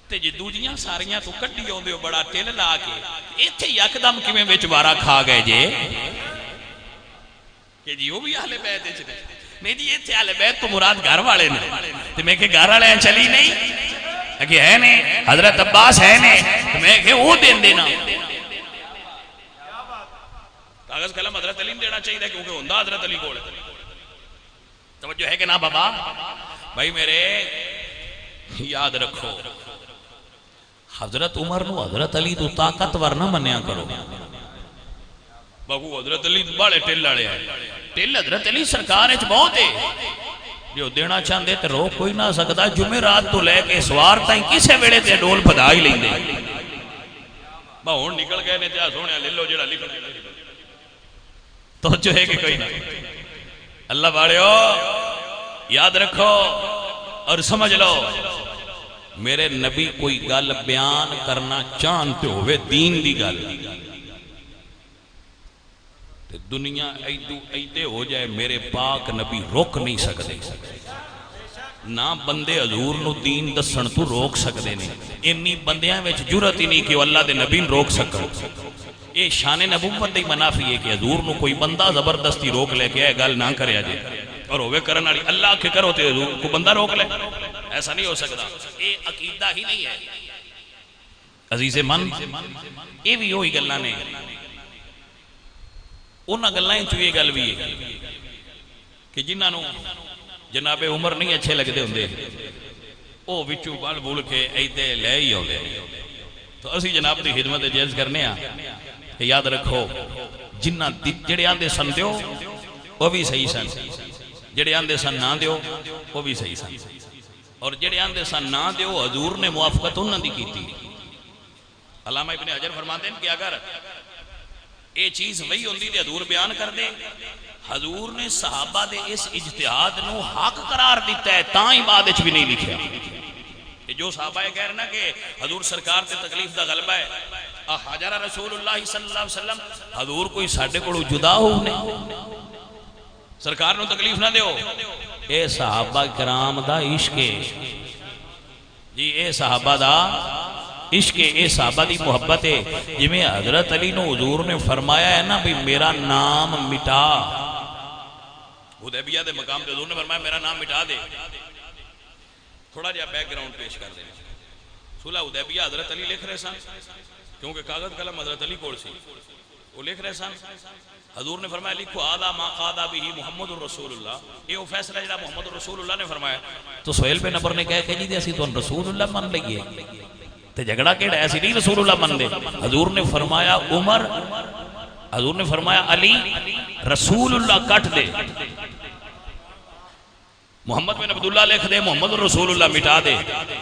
تے جی دوجیاں ساریاں تو کٹی ہوندے ہو بڑا ٹل لا کے ایتھے یکدم کیویں وچ وارا کھا گئے جے کہ جی وہ بھی اہل بیت وچ نے نہیں جی ایتھے اہل بیت تو مراد گھر والے نے تے میں کہ گھر والے چلی نہیں کہ ہے نے حضرت عباس ہے نے میں کہ وہ دین دینا کاغذ قلم حضرت علی دینا چاہیے کیونکہ ہوندا حضرت علی کول توجہ ہے کہ نہ بابا بھائی میرے یاد رکھو حضرت عمر نو حضرت علی تو طاقتور نہ منیا کرو بابو حضرت علی بڑے ٹل والے ہیں ٹل حضرت علی سرکار وچ بہت ہے جو دینا چاہندے تے روک کوئی نہ سکدا جمعرات تو لے کے سوار تائیں کسے ویلے تے ڈول پدا ہی لیندے با ہن نکل گئے نے تے سونیا لے لو جڑا لکھ تو جو ہے کہ کوئی نہ اللہ والےو یاد رکھو اور سمجھ لو میرے نبی کوئی گل بیان کرنا چاہتے ہوئے دین دی گل دنیا ایدو ایدے ہو جائے میرے پاک نبی روک نہیں سکتے نہ بندے حضور نو دین دسن تو روک سکتے ہیں. اینی بندیاں وچ جرأت ہی نہیں کہ وہ اللہ دے نبی نو روک سکن. یہ شان نبوت دی منافی ہے کہ حضور نو کوئی بندہ زبردستی روک لے کے گل نہ کریا جے اور ہوے کرن والی اللہ کے کرو تے حضور کو بندہ روک لے. ایسا نہیں ہو سکتا. یہ عقیدہ ہی نہیں ہے عزیز من. یہ بھی وہی گلاں نے. انہاں گلاں چ یہ گل بھی ہے کہ جنہاں نو جناب عمر نہیں اچھے لگتے ہوندے وہ وچوں بل بول کے ایدے لے ہی آتے. تو اسی جناب دی خدمت جائز کرنے ہاں کہ یاد رکھو جنہ جڑے آندے سن دیو وہ بھی صحیح سن, جڑے آندے سن نہ دیو وہ بھی صحیح سن, اور جڑے آندے سن نہ دیو حضور نے موافقت انہاں دی کیتی. علامہ ابن حجر فرماتے ہیں کہ اگر یہ چیز وہی ہوندی تے حضور بیان کر دے. حضور نے صحابہ دے اس اجتہاد نو حق قرار دیتا ہے تاں ہی بعد وچ بھی نہیں لکھیا. کہ جو صحابہ کہہ رہے نا کہ حضور سرکار تے تکلیف دا غلبہ ہے, حاجر رسول اللہ صلی اللہ علیہ وسلم حضور کوئی ساڈے کولوں جدا ہو نہیں سرکار نو تکلیف نہ دیو. اے صحابہ کرام دا عشق ہے جی, اے صحابہ دا عشق, اے صحابہ دی محبت ہے. جی میں حضرت علی نو حضور نے فرمایا ہے نا بھی میرا نام مٹا, حدیبیہ دے مقام پہ حضور نے فرمایا میرا نام مٹا دے. تھوڑا جہا بیک گراؤنڈ پیش کر دیں. صلح حدیبیہ حضرت علی لکھ رہے سن کیونکہ کاغذ قلم حضرت علی کول سی, وہ لکھ رہے سن. حضور نے فرمایا لکھو آدھا ما قادا بھی محمد الرسول اللہ, یہ وہ فیصلہ جڑا محمد الرسول اللہ نے فرمایا. تو سہیل بن عمر نے کہا کہ جی اسی تو رسول اللہ من لئیے تے جھگڑا کیڑا ہے, ایسی نہیں رسول اللہ من دے. حضور نے فرمایا عمر, حضور نے فرمایا علی رسول اللہ کٹ دے, محمد بن عبداللہ لکھ دے, محمد رسول اللہ مٹا دے.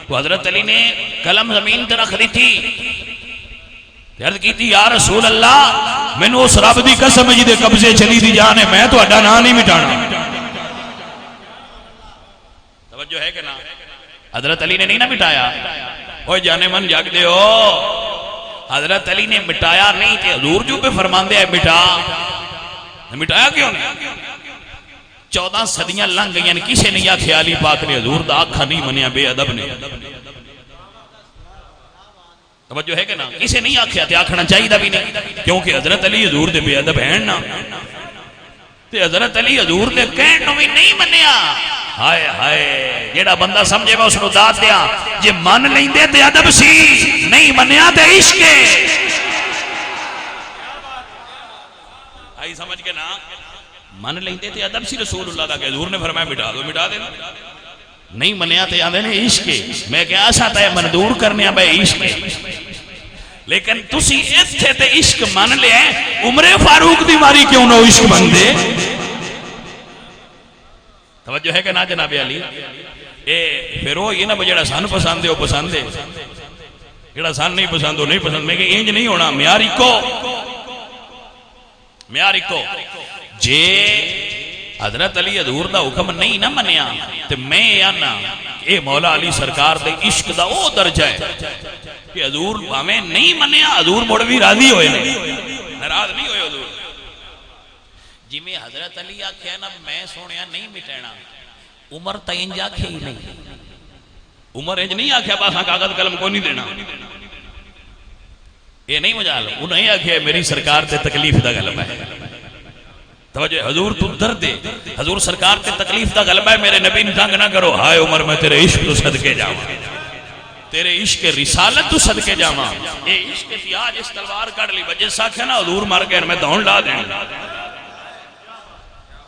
تو حضرت علی نے قلم زمین تے رکھ دی تھی, عرض کی تھی یا رسول اللہ میں نے اس رب دی قسم جی دے قبضے چلی دی جانے میں تو اڈا نام نہیں مٹانا. توجہ ہے کہ نا, حضرت علی نے نہیں نہ مٹایا. اوہ جانے من جاگ دے ہو, حضرت علی نے مٹایا نہیں تھے. حضور جو پہ فرماندے ہیں مٹا, مٹایا کیوں نہیں؟ 14 صدیاں لنگ گئی ہیں, کسے نہیں آکھے علی پاک نے حضور دا آکھا نہیں منیا بے ادب نے. توجہ ہے کہ نا, کسے نہیں آکھے تے آکھنا چاہیے دا بھی نہیں, کیونکہ حضرت علی حضور دے بے ادب ہیں نا. تے حضرت علی حضور دے کہنوں بھی نہیں منیا. ہائے ہائے جیڑا بندہ سمجھے میں اس کو داد دیا, جے من لیں دے تے ادب سی, نہیں منیا تے عشق ہے. آئی سمجھ کے نا, من لیں دے تے ادب سی رسول اللہ دا, کہ حضور نے فرمایا مٹا دو مٹا دے, نہیں منیا تے آندے نے عشق ہے. میں کہا ساتا ہے مندور کرنے بے عشق ہے, لیکن تسی ایتھے تے عشق من لے عمر فاروق دی ماری کیوں نہ عشق بن دے. توجہ ہے کہ نا جناب علی, اے پھر وہ یہ نا جڑا سان پسند ہے وہ پسند ہے, جڑا سان نہیں پسند وہ نہیں پسند. میں کہ انج نہیں ہونا, معیار اکو, معیار اکو. جے حضرت علی حضور دا حکم نہیں نہ منیا تے میں آنا اے مولا علی سرکار دے عشق دا او درجہ ہے کہ حضور ہمیں نہیں منیا, حضور مڑ بھی راضی ہوئے نہیں, ناراض نہیں ہوئے حضور. جی میں حضرت علی آکھیا نا میں سونیا نہیں مٹینا, عمر تا انج آکھیا ہی نہیں. عمر انج نہیں آکھیا باسا کاغذ قلم کو نہیں دینا, یہ نہیں مجال. انہوں نے آکھیا میری سرکار تے تکلیف دا غلبہ ہے. توجہ, حضور تو درد دے, حضور سرکار تے تکلیف دا غلبہ ہے, میرے نبی نے تنگ نہ کرو. ہائے عمر میں تیرے عشق تو صدقے جاواں, تیرے عشق رسالت تو صدقے جاواں. اے عشق تھی آج اس تلوار کڑ لی بجے ساکھے نا حضور مر گئے میں دون لا دیں.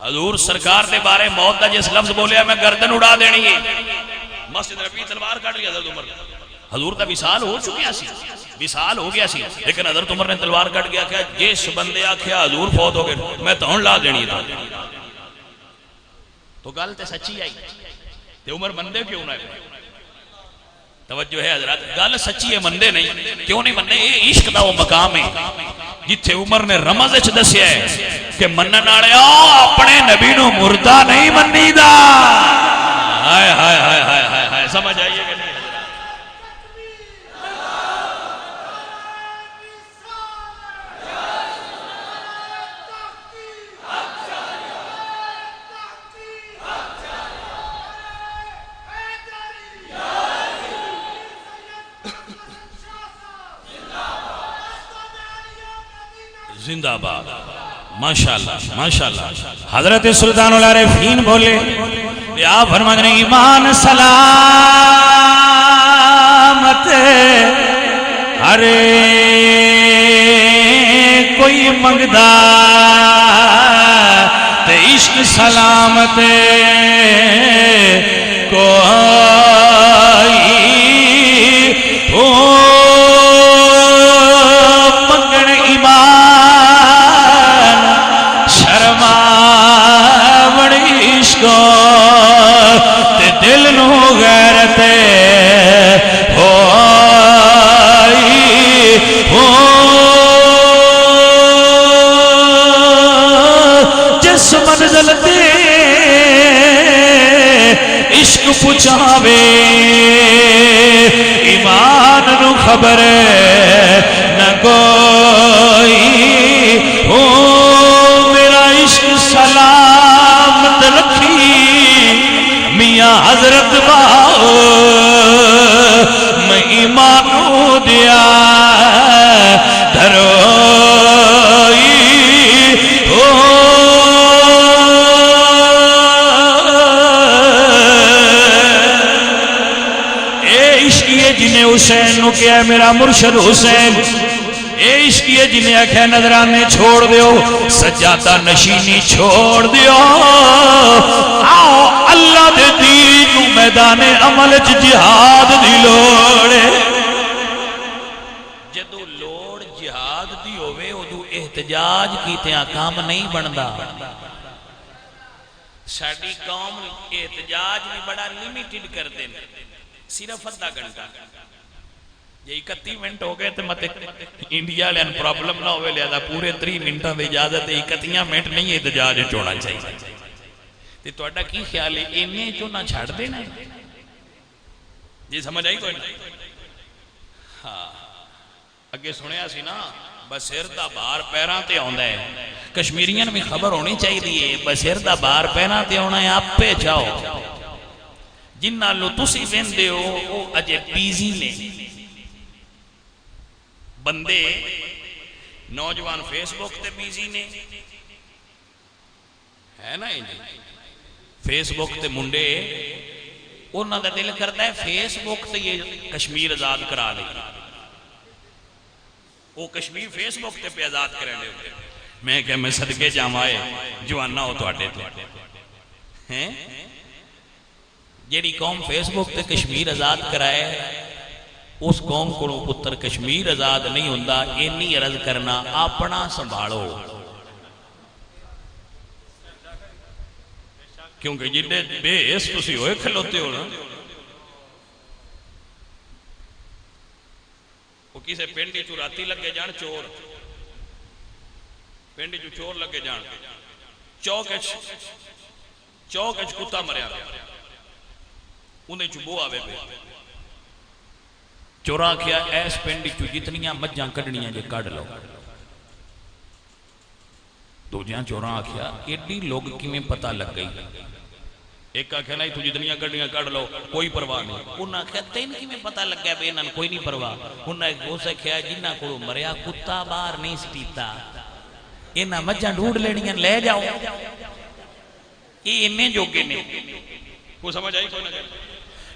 حضور سرکار دے بارے موت دا جس لفظ بولیا میں گردن اڑا دینی ہے. مسجد نبی تلوار کڑ لی حضرت عمر, حضور دا وصال ہو چکیا سی, وصال ہو گیا سی, لیکن حضرت عمر نے تلوار کٹ گیا کہ جس بندے آکھیا حضور فوت ہو گئے میں دون لا دینی تھا. تو گل تے سچی آئی تے عمر بندے کیوں نہ ہے. توجہ ہے حضرات, گل سچی ہے, مندے نہیں. کیوں نہیں مندے؟ یہ عشق دا وہ مقام ہے جتھے عمر نے رمض وچ دسیا ہے کہ منن والے اپنے نبی نو مردہ نہیں منی دا. ہائے ہائے ہائے ہائے ہائے, سمجھ آئیے کہ نہیں؟ زندہ باد ماشاءاللہ ماشاءاللہ حضرت سلطان العارفین بولے یا فرماتے ہیں ایمان سلامت ارے کوئی منگدا تے عشق سلامت کوئی ہو منگن ایمان شرما بڑی عشق تے دل نو غیرت جس منزل تے عشق پچھاوے ایمان نو خبر نہ کوئی ہو میرا عشق سلامت رکھی میاں حضرت باؤ میں ایمانو دیا دروئی ہو اے عشقیے جنہیں حسین نو کیا ہے میرا مرشد حسین اے عشقیے جنہیں آکھے نظرانے چھوڑ دیو سجادہ نشینی چھوڑ دیو آؤ اللہ دے دین میدان عمل جہاد دی لوڑے جدو لوڑ جہاد دی ہوئے ادو احتجاج کیتے ہیں کام نہیں بندا ساڑی قوم احتجاج میں بڑا لیمیٹڈ کر دیں صرف آدھا گھنٹہ یہ 31 منٹ ہو گئے تو مت انڈیا لین پرابلم نہ ہوئے لہذا پورے 3 منٹوں میں اجازت ہے 31 منٹ نہیں احتجاج چوڑا چاہیے تو توڑا کی خیال ہے انہیں جو نہ چھاڑ دینا جی سمجھ آئی کوئی نہیں ہاں اگے سنیا سی نا بسیر دا بار پیران تے ہوندہ ہے کشمیریاں میں خبر ہونی چاہیے دیئے بسیر دا بار پیران تے ہونا ہے آپ پہ جاؤ جنہ لو تسی ویندے ہو وہ اجے بیزی نے بندے نوجوان فیس بک تے بیزی نے ہے نا فیس بک تے منڈے انہاں دا دل کرتا ہے فیس بک تے یہ کشمیر آزاد کرا لے وہ کشمیر فیس بک تے پہ آزاد کرے لے میں کہ میں صدقے جامائے جوانہ ہو تو آٹے ہیں جیڑی قوم فیس بک تے کشمیر آزاد کرائے اس قوم کو پتر کشمیر آزاد نہیں ہوندہ اینی عرض کرنا اپنا سنبھالو کیونکہ جنہیں بے اس تسی ہوئے کھلوتے ہو نا وہ کسے پینڈی چوراتی لگے جان چور پینڈی جو چور لگے جان چوکچ کتا مریا انہیں چبو آوے پہ چورا کیا ایس پینڈی چو جتنیاں مجھاں کڑنیاں جے کڑ لو دو جہاں چورا کیا ایڈی لوگ کی میں پتہ لگ گئی ایک آکھے نہیں تو جتنیاں کڑنیاں کڑ لو کوئی پرواہ نہیں انہاں کہا تین کی میں پتہ لگ گیا بے انہاں کوئی نہیں پرواہ انہاں ایک گوسے کیا جنہ کو مریا کتا بار نہیں سٹیتا انہاں مجھاں ڈھوڑ لینیاں لے جاؤ یہ انہیں جوگے نے وہ سمجھ آئی کوئی نہ کہا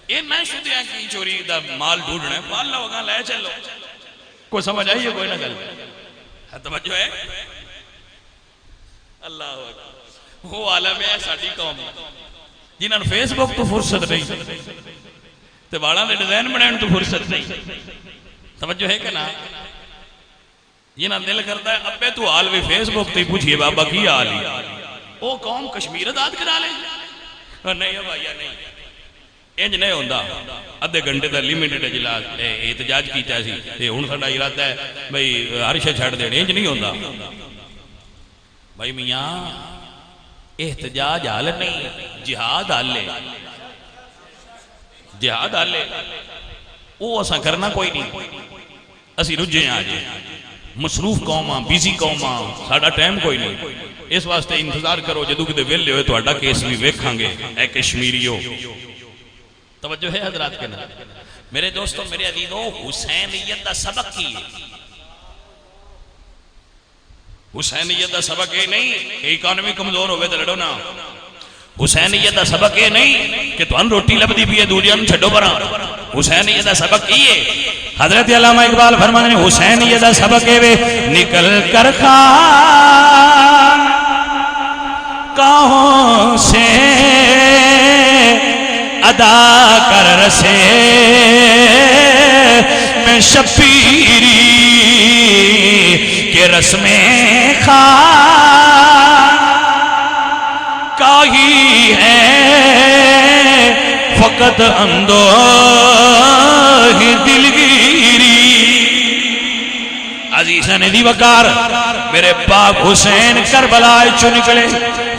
یہ نہ شدیاں کی چوری دا مال ڈھونڈنے مال لوگاں لے چلو کوئی سمجھ آئی ہے کوئی نہ گل توجہ ہے اللہ وہ عالم ہے ساڑھی قوم جنہاں نے فیس بک تو فرصت نہیں تے باڑاں دے ڈیزائن بنائن تو فرصت نہیں توجہ ہے کہ نا جنہاں دل کرتا ہے ابے تو حال بھی فیس بک تے پوچھئے بابا کی حال ہی وہ قوم کشمیر آزاد کرا لے نہیں ہے بھائیہ نہیں انج نہیں ہوندہ ادھے گھنٹے تا لیمیٹڈ اجلاس احتجاج کی چاہی یہ ہون ساڑھا ارادہ ہے بھئی ہر شے چھڑ دے انج نہیں ہوندہ بھائی میاں احتجاج حال نہیں جہاد حال لے جہاد حال لے وہ اساں کرنا کوئی نہیں اسی رجے ہیں آجے مصروف قوماں بیزی قوماں ساڑھا ٹائم کوئی نہیں اس واسطے انتظار کرو جدو کدے ویلے ہوئے تو اڈا کیس بھی ویکھاں گے اے کشمیریوں توجہ ہے حضرات کے نام میرے دوستوں میرے عزیزوں حسینیت دا سبق کی ہے حسینیت دا سبق یہ نہیں کہ اکانومی کمزور ہوئے تو لڑو نا. حسینیت دا سبق یہ نہیں کہ تمہیں روٹی لبدی بھی ہے دوجیاں نوں چھڈو پراں. حسینیت دا سبق یہ ہے. حضرت علامہ اقبال فرماتے ہیں حسینیت دا سبق ہے نکل کر خانقاہوں سے ادا کر رسے میں شبیری کہ رسم خان کا ہی ہے فقط اندوہ دلگیری. عزیزان دی وقار میرے پاک حسین کربلا چو نکلے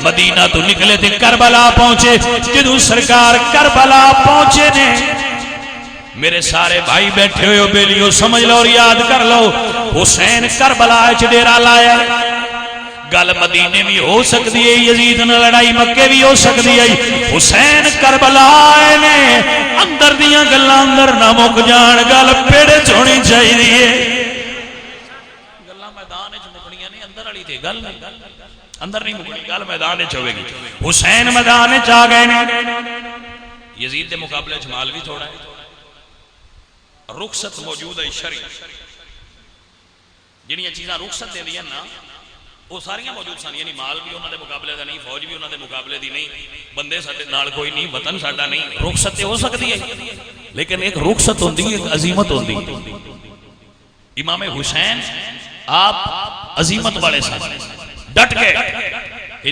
مدینہ تو نکلے تھے کربلا پہنچے. جدو سرکار کربلا پہنچے نے میرے سارے بھائی بیٹھے ہوئے بیلیو سمجھ لو اور یاد کر لو حسین کربلا چ ڈیرا لایا. گل مدینے بھی ہو سکتی ہے یزید نہ لڑائی مکے بھی ہو سکتی ہے. حسین کربلا نے اندر دیاں گلاں اندر نہ مک جان گل پیڑے چونی چاہیے. گلاں میدان وچ مکنیاں نہیں اندر والی تے گل اندر نہیں مکنی گل میدان وچ ہوے گی. حسین میدان وچ آ گئے نے. یزید دے مقابلے وچ مال بھی تھوڑا ہے رخصت موجود ہے شرعی جڑیاں چیزاں رخصت دے دیاں نا وہ ساریاں موجود سن. یعنی مال بھی انہوں نے مقابلے دا نہیں فوج بھی انہوں نے مقابلے دی نہیں بندے ساڈے نال کوئی نہیں وطن ساڈا نہیں. رخصت ہو سکتی ہے لیکن ایک رخصت ہوندی ہے ایک عظیمت ہوندی. امام حسین آپ عظیمت والے سن ڈٹ گئے.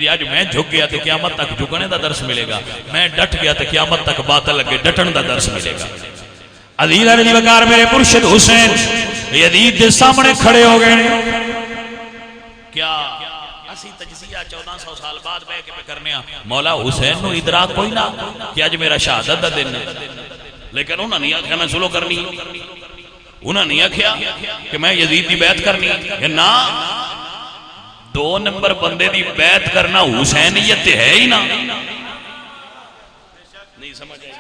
آج میں جھک گیا تو قیامت تک جھکنے دا درس ملے گا. میں ڈٹ گیا تو قیامت تک باطل لگے ڈٹن دا درس ملے گا. عزیزان دی وقار میرے مرشد حسین یزید دے سامنے کھڑے ہو گئے. کیا اسی تجزیہ 1400 سال بعد بے کے پہ کرنے مولا حسین نو ادراک کوئی نہ کہ آج میرا شہادت دا دن ہے. لیکن انہوں نے آکھیا میں سلو کرنی انہوں نے آکھیا کہ میں یزید دی بیعت کرنی کہ نا 2 نمبر بندے دی بیعت کرنا حسینیت ہے ہی نا. نہیں سمجھ آئے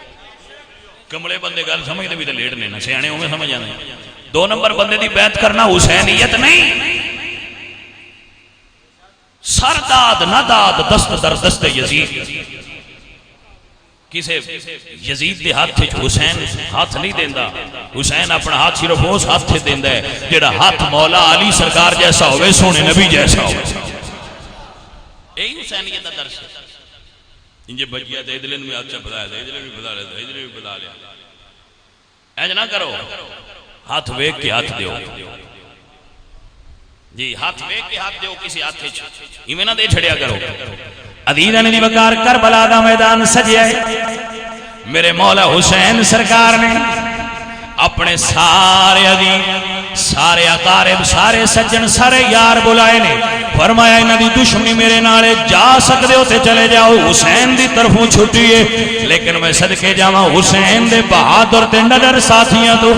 کمڑے بندے گل سمجھتے بھی تو لیٹ نہیں سیانے ہوں میں سمجھ آنے 2 نمبر بندے دی بیعت کرنا حسینیت نہیں. سر داد نہ داد دست در دست یزید کسے یزید دے ہاتھ حسین ہاتھ نہیں دیندہ. حسین اپنا ہاتھ صرف اس ہاتھ سے دیندہ ہے جڑا ہاتھ مولا علی سرکار جیسا ہوئے سونے نبی جیسا ہوئے. یہی حسینیت درس ہے. انجھے بجیا دے دلن میں ہاتھ چپدا ہے ادھر بھی بدا لے ادھر بھی بدا لے. ایج نہ کرو ہاتھ ویک کے ہاتھ دیو جی ہاتھ ویک کے ہاتھ دیو کسی ہاتھ چھو ایمیں نہ دے چھڑیا کرو. عزیزان دی وقار کربلا دا میدان سجیا ہے. میرے مولا حسین سرکار نے اپنے سارے عزیز سارے اقارب سارے سجن سارے یار بلائے نے. فرمایا انہاں دی دشمنی میرے نالے جا سکدے ہو تے چلے جاؤ حسین دی طرفوں چھٹیے لیکن میں صدقے جاواں حسین دے بہادر تے نڈر ساتھیاں تو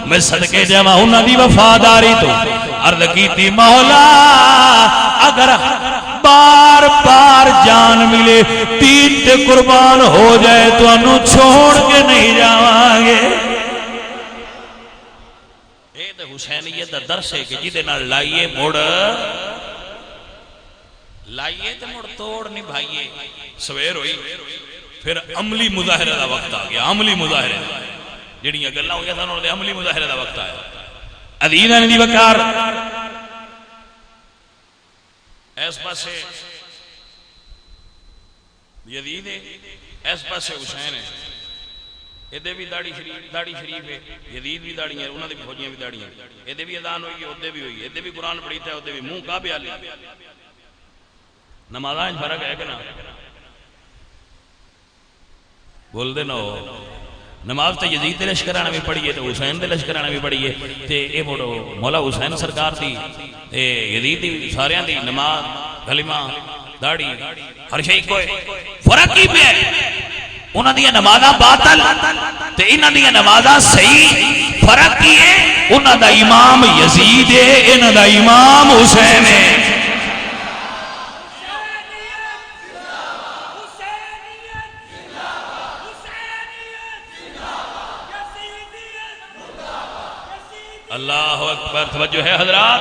میں صدقے جاواں انہاں دی وفاداری تو. عرض کیتی مولا اگر بار بار جان ملے تین تے قربان ہو جائے تو انہوں چھوڑ کے نہیں جاواں گے. اے تے حسینیت دا درس ہے کہ جدے نال لائیے مڑ لائیے تے مڑ توڑ نہیں بھائیے. سویر ہوئی پھر عملی مظاہرہ دا وقت آ گیا. عملی مظاہرہ جڑیاں گلاں ہوئے تھا انہوں نے عملی مظاہرہ دا وقت آیا. عزیزان دی وقار ایس پاسے یزید ہے ایس پاسے حسین ہے. ادھے بھی داڑھی شریف ہے یزید بھی داڑھی ہیں انہوں نے بھی فوجیاں بھی داڑھی ہیں. ادھے بھی اذان ہوئی ادھے بھی ہوئی ادھے بھی قرآن پڑھیتا ہے ادھے بھی منہ کا بھی آلی. نمازاں فرق ہے کہ نا بول دے نو نماز تے یزید دے لشکرانہ بھی پڑھیے تو حسین دے لشکرانہ بھی پڑھیے تے اے موڑو مولا حسین سرکار دی تے یزید دی ساریاں دی نماز کلمہ داڑھی ہر شئی کوئی فرق کی پہ انہاں دی نمازاں باطل تے انہاں دی نمازاں صحیح. فرق کی ہے انہاں دا امام یزید ہے انہاں دا امام حسین ہے. اللہ اکبر. توجہ ہے حضرات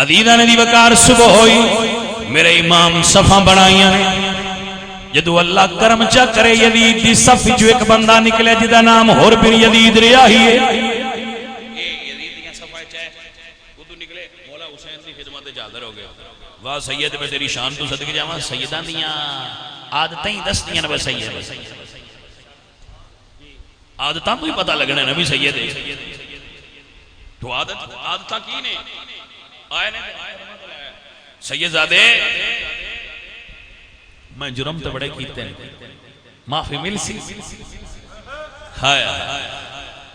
عزیزاں دی وقار صبح ہوئی میرے امام صفاں بنائیاں نے جدو اللہ کرم چا کرے یزید دی صف جو ایک بندہ نکلے جدا نام ہور بن یزید ریاہی ہے واہ سید میں تیری شان تو صدقے جاواں سیدان دیاں عادتیں دس دیاں نبی سید عادتاں تو ہی پتہ لگنا ہے نبی سید تو عادتاں کی نے آئے نے سید زادے میں جرم تو بڑے کیتے ہیں معافی مل سی ہایا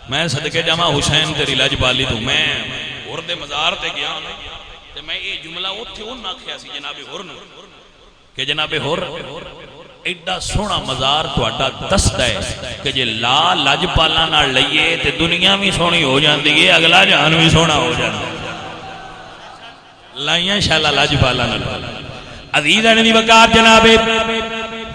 میں صدقے جاواں حسین تیری لاج بالی تو میں عرد مزار تے گیا تے میں یہ جملہ اوتھے اون آکھیا سی جناب ہور نو کہ جناب ہور ایڈا سونا مزار تہاڈا دسدا ہے کہ جے لا لج پالا نال لئیے تے دنیا بھی سونی ہو جاندی ہے اگلا جہان بھی سونا ہو جاندا ہے لائیاں انشاءاللہ لج پالا نال عزیزاں دی وقار جناب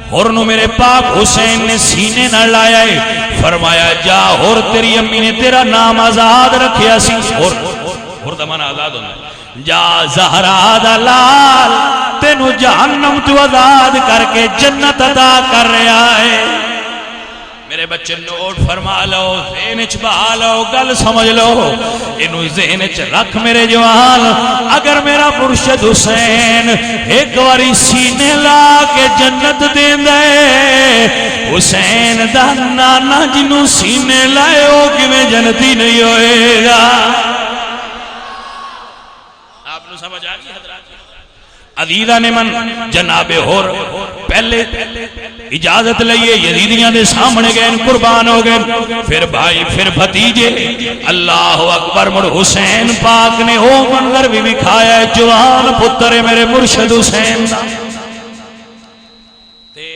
ہور نو میرے پاک حسین نے سینے نہ لایا ہے فرمایا جا ہور تیری امی نے تیرا نام آزاد رکھیا سی ہور دا معنی آزاد ہونا ہے جا زہرا دا لال تینو جہنم تو آزاد کر کے جنت عطا کر رہا ہے میرے بچے نوٹ فرما لو ذہن چ بہا لو گل سمجھ لو انو ذہن چ رکھ میرے جوان اگر میرا مرشد حسین ایک واری سینے لا کے جنت دین دے حسین دا نانا جنو سینے لائے ہو کہ میں جنتی نہیں ہوئے گا سمجھ آگئی حضرات عزیزہ نے من جناب ہور پہلے اجازت لئیے یزیدیاں دے سامنے گئے قربان ہو گئے پھر بھائی پھر بھتیجے اللہ اکبر مڑ حسین پاک نے او منظر بھی دکھایا ہے جوان پتر میرے مرشد حسین دا تے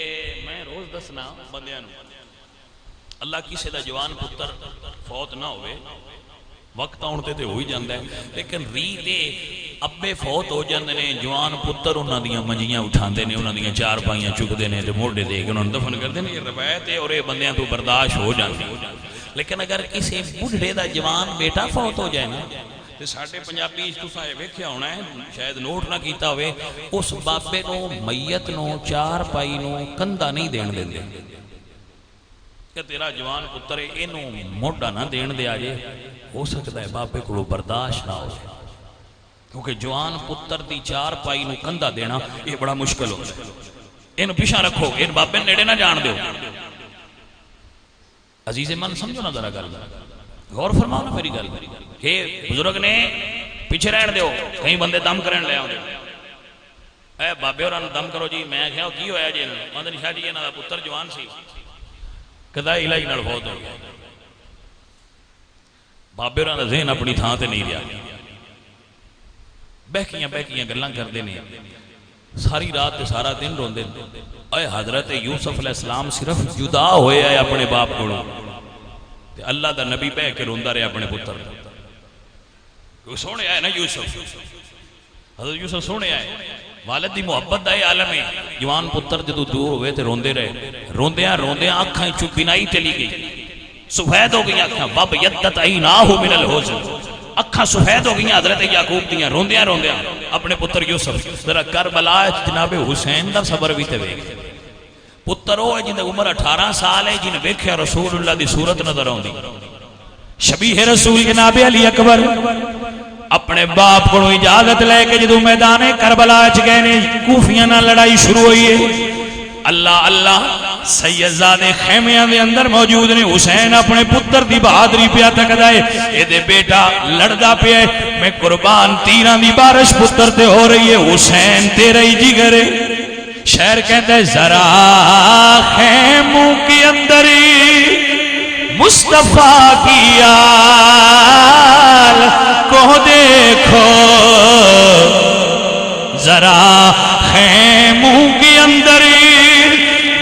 میں روز دسنا بندیاں نو اللہ کسی دا جوان پتر فوت نہ ہوئے وقت آنتے تے ہوئی جاندہ ہے لیکن ری دے ابے فوت ہو جاندے نے جوان پتر انہاں دیاں منجیاں اٹھاندے نے انہاں دیاں چار پائیاں چکدے نے تے موڑے دے کے انہاں دفن کردے نے یہ روایت ہے اور یہ بندیاں تو برداشت ہو جاندی لیکن اگر کسی بڑھڑے دا جوان بیٹا فوت ہو جائے نا تے ساڈے پنجابی اس تساں اے ویکھیا ہونا ہے شاید نوٹ نہ کیتا ہوئے اس بابے نو میت نو چار پائی نو کندھا نہیں دین دیندے کہ تیرا جوان پتر اینو موڑا نہ دین دے آجے ہو سکتا ہے باپے کو برداشت نہ ہو جائے کیونکہ جوان پتر دی چار پائی نو کندھا دینا یہ بڑا مشکل ہو جائے ان پیشہ رکھو ان باپے نیڑے نہ جان دیو عزیز من سمجھو نہ ذرا گل غور فرماؤ نا میری گل کہ بزرگ نے پیچھے رہن دیو کہیں بندے دم کرن لے آؤں اے بابے اور دم کرو جی میں کہا کی ہویا جی مندن شاہ جی انہاں دا پتر جوان سی کدا الہی نال فوت ہو گیا بابے اور ذہن اپنی تھان تے نہیں رہا بہکیاں گلاں کردے نے ساری رات تے سارا دن روندے اے حضرت یوسف علیہ السلام صرف جدا ہوئے آئے اپنے باپ کو تے اللہ دا نبی بہ کے روندا رہے اپنے پتر سونے آئے نا یوسف حضرت یوسف سونے آئے والد دی محبت دا عالم ہے جوان پتر جدو دور ہوئے تے روندے رہے روندیاں آنکھاں چو بینائی چلی گئی سفید ہو گئی آنکھاں باب یدت عیناہو من الحزن اکھاں سفید ہو گئی حضرت یعقوب دیاں روندیاں اپنے پتر یوسف ذرا کربلا جناب حسین دا صبر بھی تے ویکھ پتر ہو ہے جن عمر 18 سال ہے جن ویکھیا رسول اللہ دی صورت نظر آوندی شبیہ رسول جناب علی اکبر اپنے باپ کو اجازت لے کے جدو میدان کربلا چ گئے نے کوفیاں نال لڑائی شروع ہوئی ہے اللہ اللہ سید زادے خیمیاں دے اندر موجود نے حسین اپنے پتر دی بہادری پیا تکدا ہے اے دے بیٹا لڑدا پیا میں قربان تیراں دی بارش پتر تے ہو رہی ہے حسین تیرا ہی جگر ہے شعر کہتا ہے ذرا خیموں کے اندر مصطفیٰ کی آل کو دیکھو ذرا خیموں کے اندر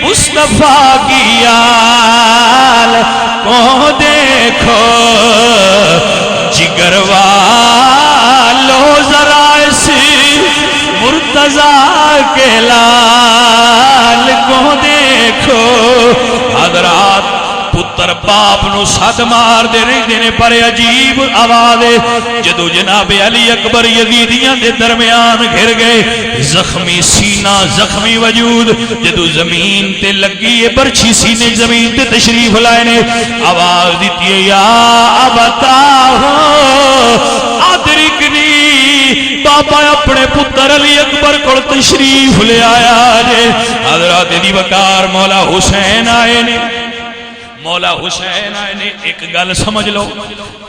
مصطفیٰ کی آل کو دیکھو جگر والو ذرا اسی مرتضیٰ کے لال کو دیکھو حضرات پتر باپ نو سد مار دے رہندے نے پر عجیب آواز جدو جناب علی اکبر یزیدیاں دے درمیان گھر گئے زخمی سینہ زخمی وجود جدو زمین تے لگی ہے برچھی سینے زمین تے تشریف لائے نے آواز دیتی ہے یا ابتا آدرکنی بابا اپنے پتر علی اکبر کو تشریف لے آیا جے حضرات دی وقار مولا حسین آئے نے مولا حسین آئے نے ایک گل سمجھ لو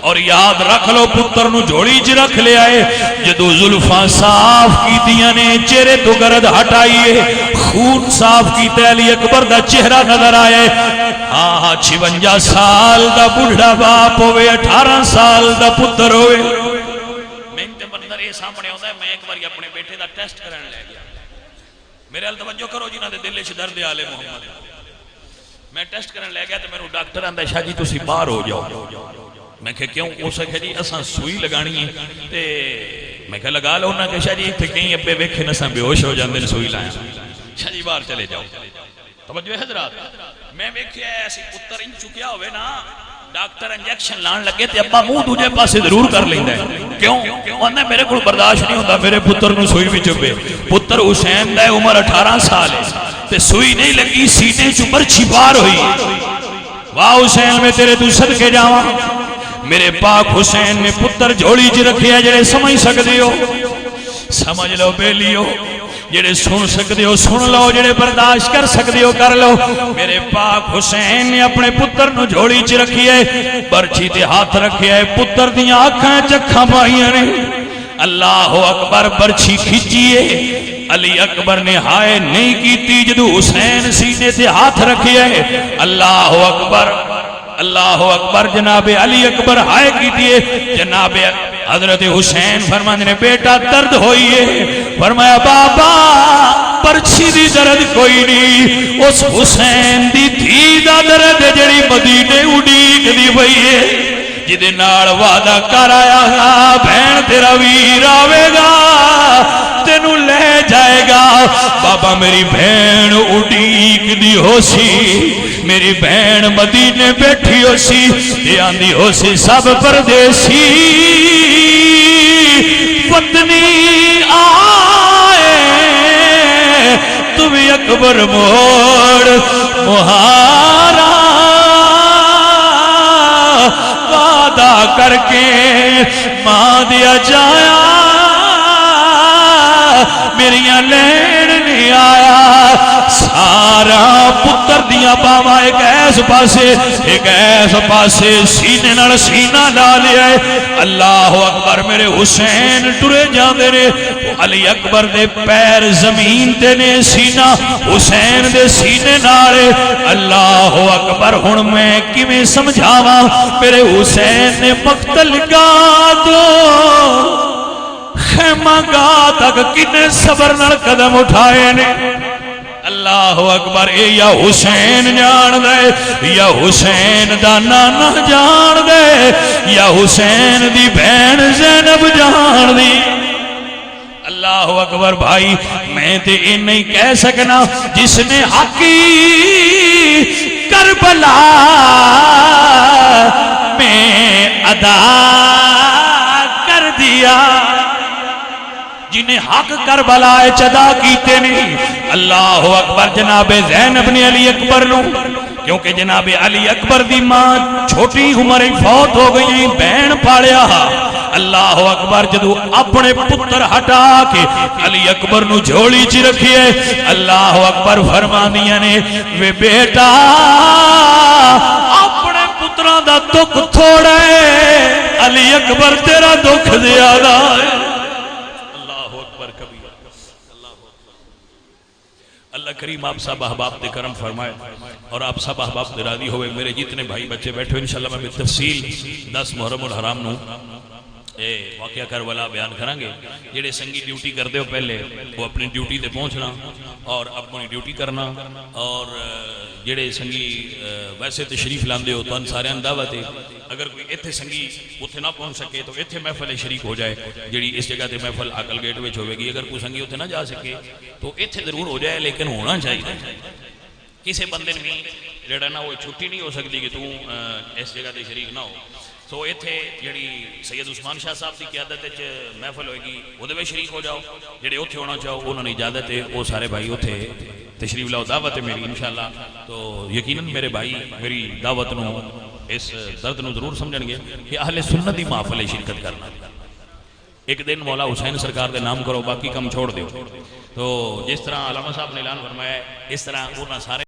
اور یاد رکھ لو پتر نو جوڑی چ رکھ لے آئے جدو زلفاں صاف کیتیاں نے چہرے تو گرد ہٹائیے خون صاف کیتے علی اکبر دا چہرہ نظر آئے 56 سال دا بڑھڑا باپ ہوئے 18 سال دا پتر ہوئے میں تے منظر یہ سامنے ہوتا ہے میں ایک بار اپنے بیٹے دا ٹیسٹ کرنے لے گیا میرے ال توجہ کرو جنہاں دے دل وچ درد آل محمد میں ٹیسٹ کرنے لے گیا تو میرے ڈاکٹر آندا شاہ جی تسی باہر ہو جاؤ میں کہا کیوں اس نے جی اساں سوئی لگانی ہے تے میں کہا لگا لو انہاں کہ شاہ جی ایتھے کہیں ابے ویکھے نہ ساں بے ہوش ہو جاندے نے سوئی لایا شاہ جی باہر چلے جاؤ توجہ ہے حضرات میں ویکھیا ایسی پتر ان چکیا ہوئے نا ڈاکٹر انجیکشن لان لگے تے ابا منہ دوجے پاسے ضرور کر لیندا ہے کیوں انہاں میرے کول برداشت نہیں ہوندا میرے پتر نو سوئی وچ پے پتر حسین دا عمر 18 سال ہے تے سوئی نہیں لگی سینے چ برچھی پار ہوئی واہ حسین میں تیرے تو صدقے جاواں میرے پاک حسین نے پتر جھولی چ رکھیا جڑے سمجھ سکدے ہو سمجھ لو بیلیو جڑے سن سکدے ہو سن لو جڑے برداشت کر سکدے ہو کر لو میرے پاک حسین نے اپنے پتر نو جھولی چ رکھی ہے برچھی تے ہاتھ رکھیا ہے پتر دیاں اکھاں چکھاں پائیاں نے اللہ اکبر برچھی کھچیے علی اکبر نے ہائے نہیں کیتی جدو حسین سینے سے ہاتھ رکھے ہے اللہ اکبر جناب علی اکبر ہائے کیتی ہے جناب حضرت حسین فرمانے نے بیٹا درد ہوئی ہے فرمایا بابا پرچھی دی درد کوئی نہیں اس حسین دی دھی دا درد جڑی مدینے اڈیک دی بھئی ہے جدے نال وعدہ کر آیا گا بہن تیرا ویر آوے گا تینو لے جائے گا بابا میری بہن اڈیک دی ہو سی میری بہن مدینے بیٹھی ہو سی یہ آندھی ہو سی سب پردیسی پتنی آئے تم اکبر موڑ مہارا وعدہ کر کے ماں دیا جایا میریاں لین نہیں آیا سارا پتر دیا باوا ایک ایس پاسے سینے نال سینہ ڈالیا ہے اللہ اکبر میرے حسین ٹرے جاندے نے علی اکبر دے پیر زمین تے نے سینہ حسین دے سینے نالے اللہ اکبر ہن میں کیویں سمجھاواں میرے حسین نے مقتل گا دو خیمہ گاہ تک کنے صبر نال قدم اٹھائے نے اللہ اکبر اے یا حسین جان دے یا حسین دا نانا جان دے یا حسین دی بہن زینب جان دی اللہ اکبر بھائی میں تے یہ نہیں کہہ سکنا جس نے حقی کربلا میں ادا کر دیا جنہیں حق کربلا چدا کیتے نہیں اللہ اکبر جناب زینب نے علی اکبر نو کیونکہ جناب علی اکبر دی ماں چھوٹی عمر فوت ہو گئی بہن پالیا اللہ اکبر جدو اپنے پتر ہٹا کے علی اکبر نو جھولی چ رکھیے اللہ اکبر فرما دیا نے وے بیٹا اپنے پتران دا دکھ تھوڑا ہے علی اکبر تیرا دکھ زیادہ ہے اللہ کریم آپ سب احباب دے کرم فرمائے اور آپ سب احباب دے راضی ہوئے میرے جتنے بھائی بچے بیٹھے ہوئے انشاءاللہ میں بالتفصیل 10 محرم الحرام نو واقعہ کربلا بیان کرانگے جڑے سنگی ڈیوٹی کر دے ہو پہلے وہ اپنی ڈیوٹی تے پہنچنا اور اپنی ڈیوٹی کرنا اور جڑے سنگی ویسے تشریف لاندے ہو تو ان سارے دعوت ہے اگر کوئی ایتھے سنگی اتھے نہ پہنچ سکے تو ایتھے محفل شریک ہو جائے جڑی اس جگہ تے محفل عقل گیٹ وچ ہوے گی اگر کوئی سنگی اتھے نہ جا سکے تو ایتھے ضرور ہو جائے لیکن ہونا چاہیے کسی بندے نے بھی جڑا نا وہ چھٹی نہیں ہو سکتی کہ اس جگہ تے شریک نہ ہو. سو اتنے جڑی سید عثمان شاہ صاحب کی قیادت محفل ہوئے گی وہ شریک ہو جاؤ. جڑے اتنے ہونا چاہو انہوں نے اجازت ہے وہ سارے بھائی اتنے تشریف لاؤ. دعوت ہے میری انشاءاللہ. تو یقیناً میرے بھائی میری دعوت نو اس درد نو ضرور سمجھن گے کہ اہل سنت دی محفل شرکت کرنا. ایک دن مولا حسین سرکار دے نام کرو باقی کم چھوڑ دیو. تو جس طرح علامہ صاحب نے اعلان فرمایا ہے اس طرح انہاں سارے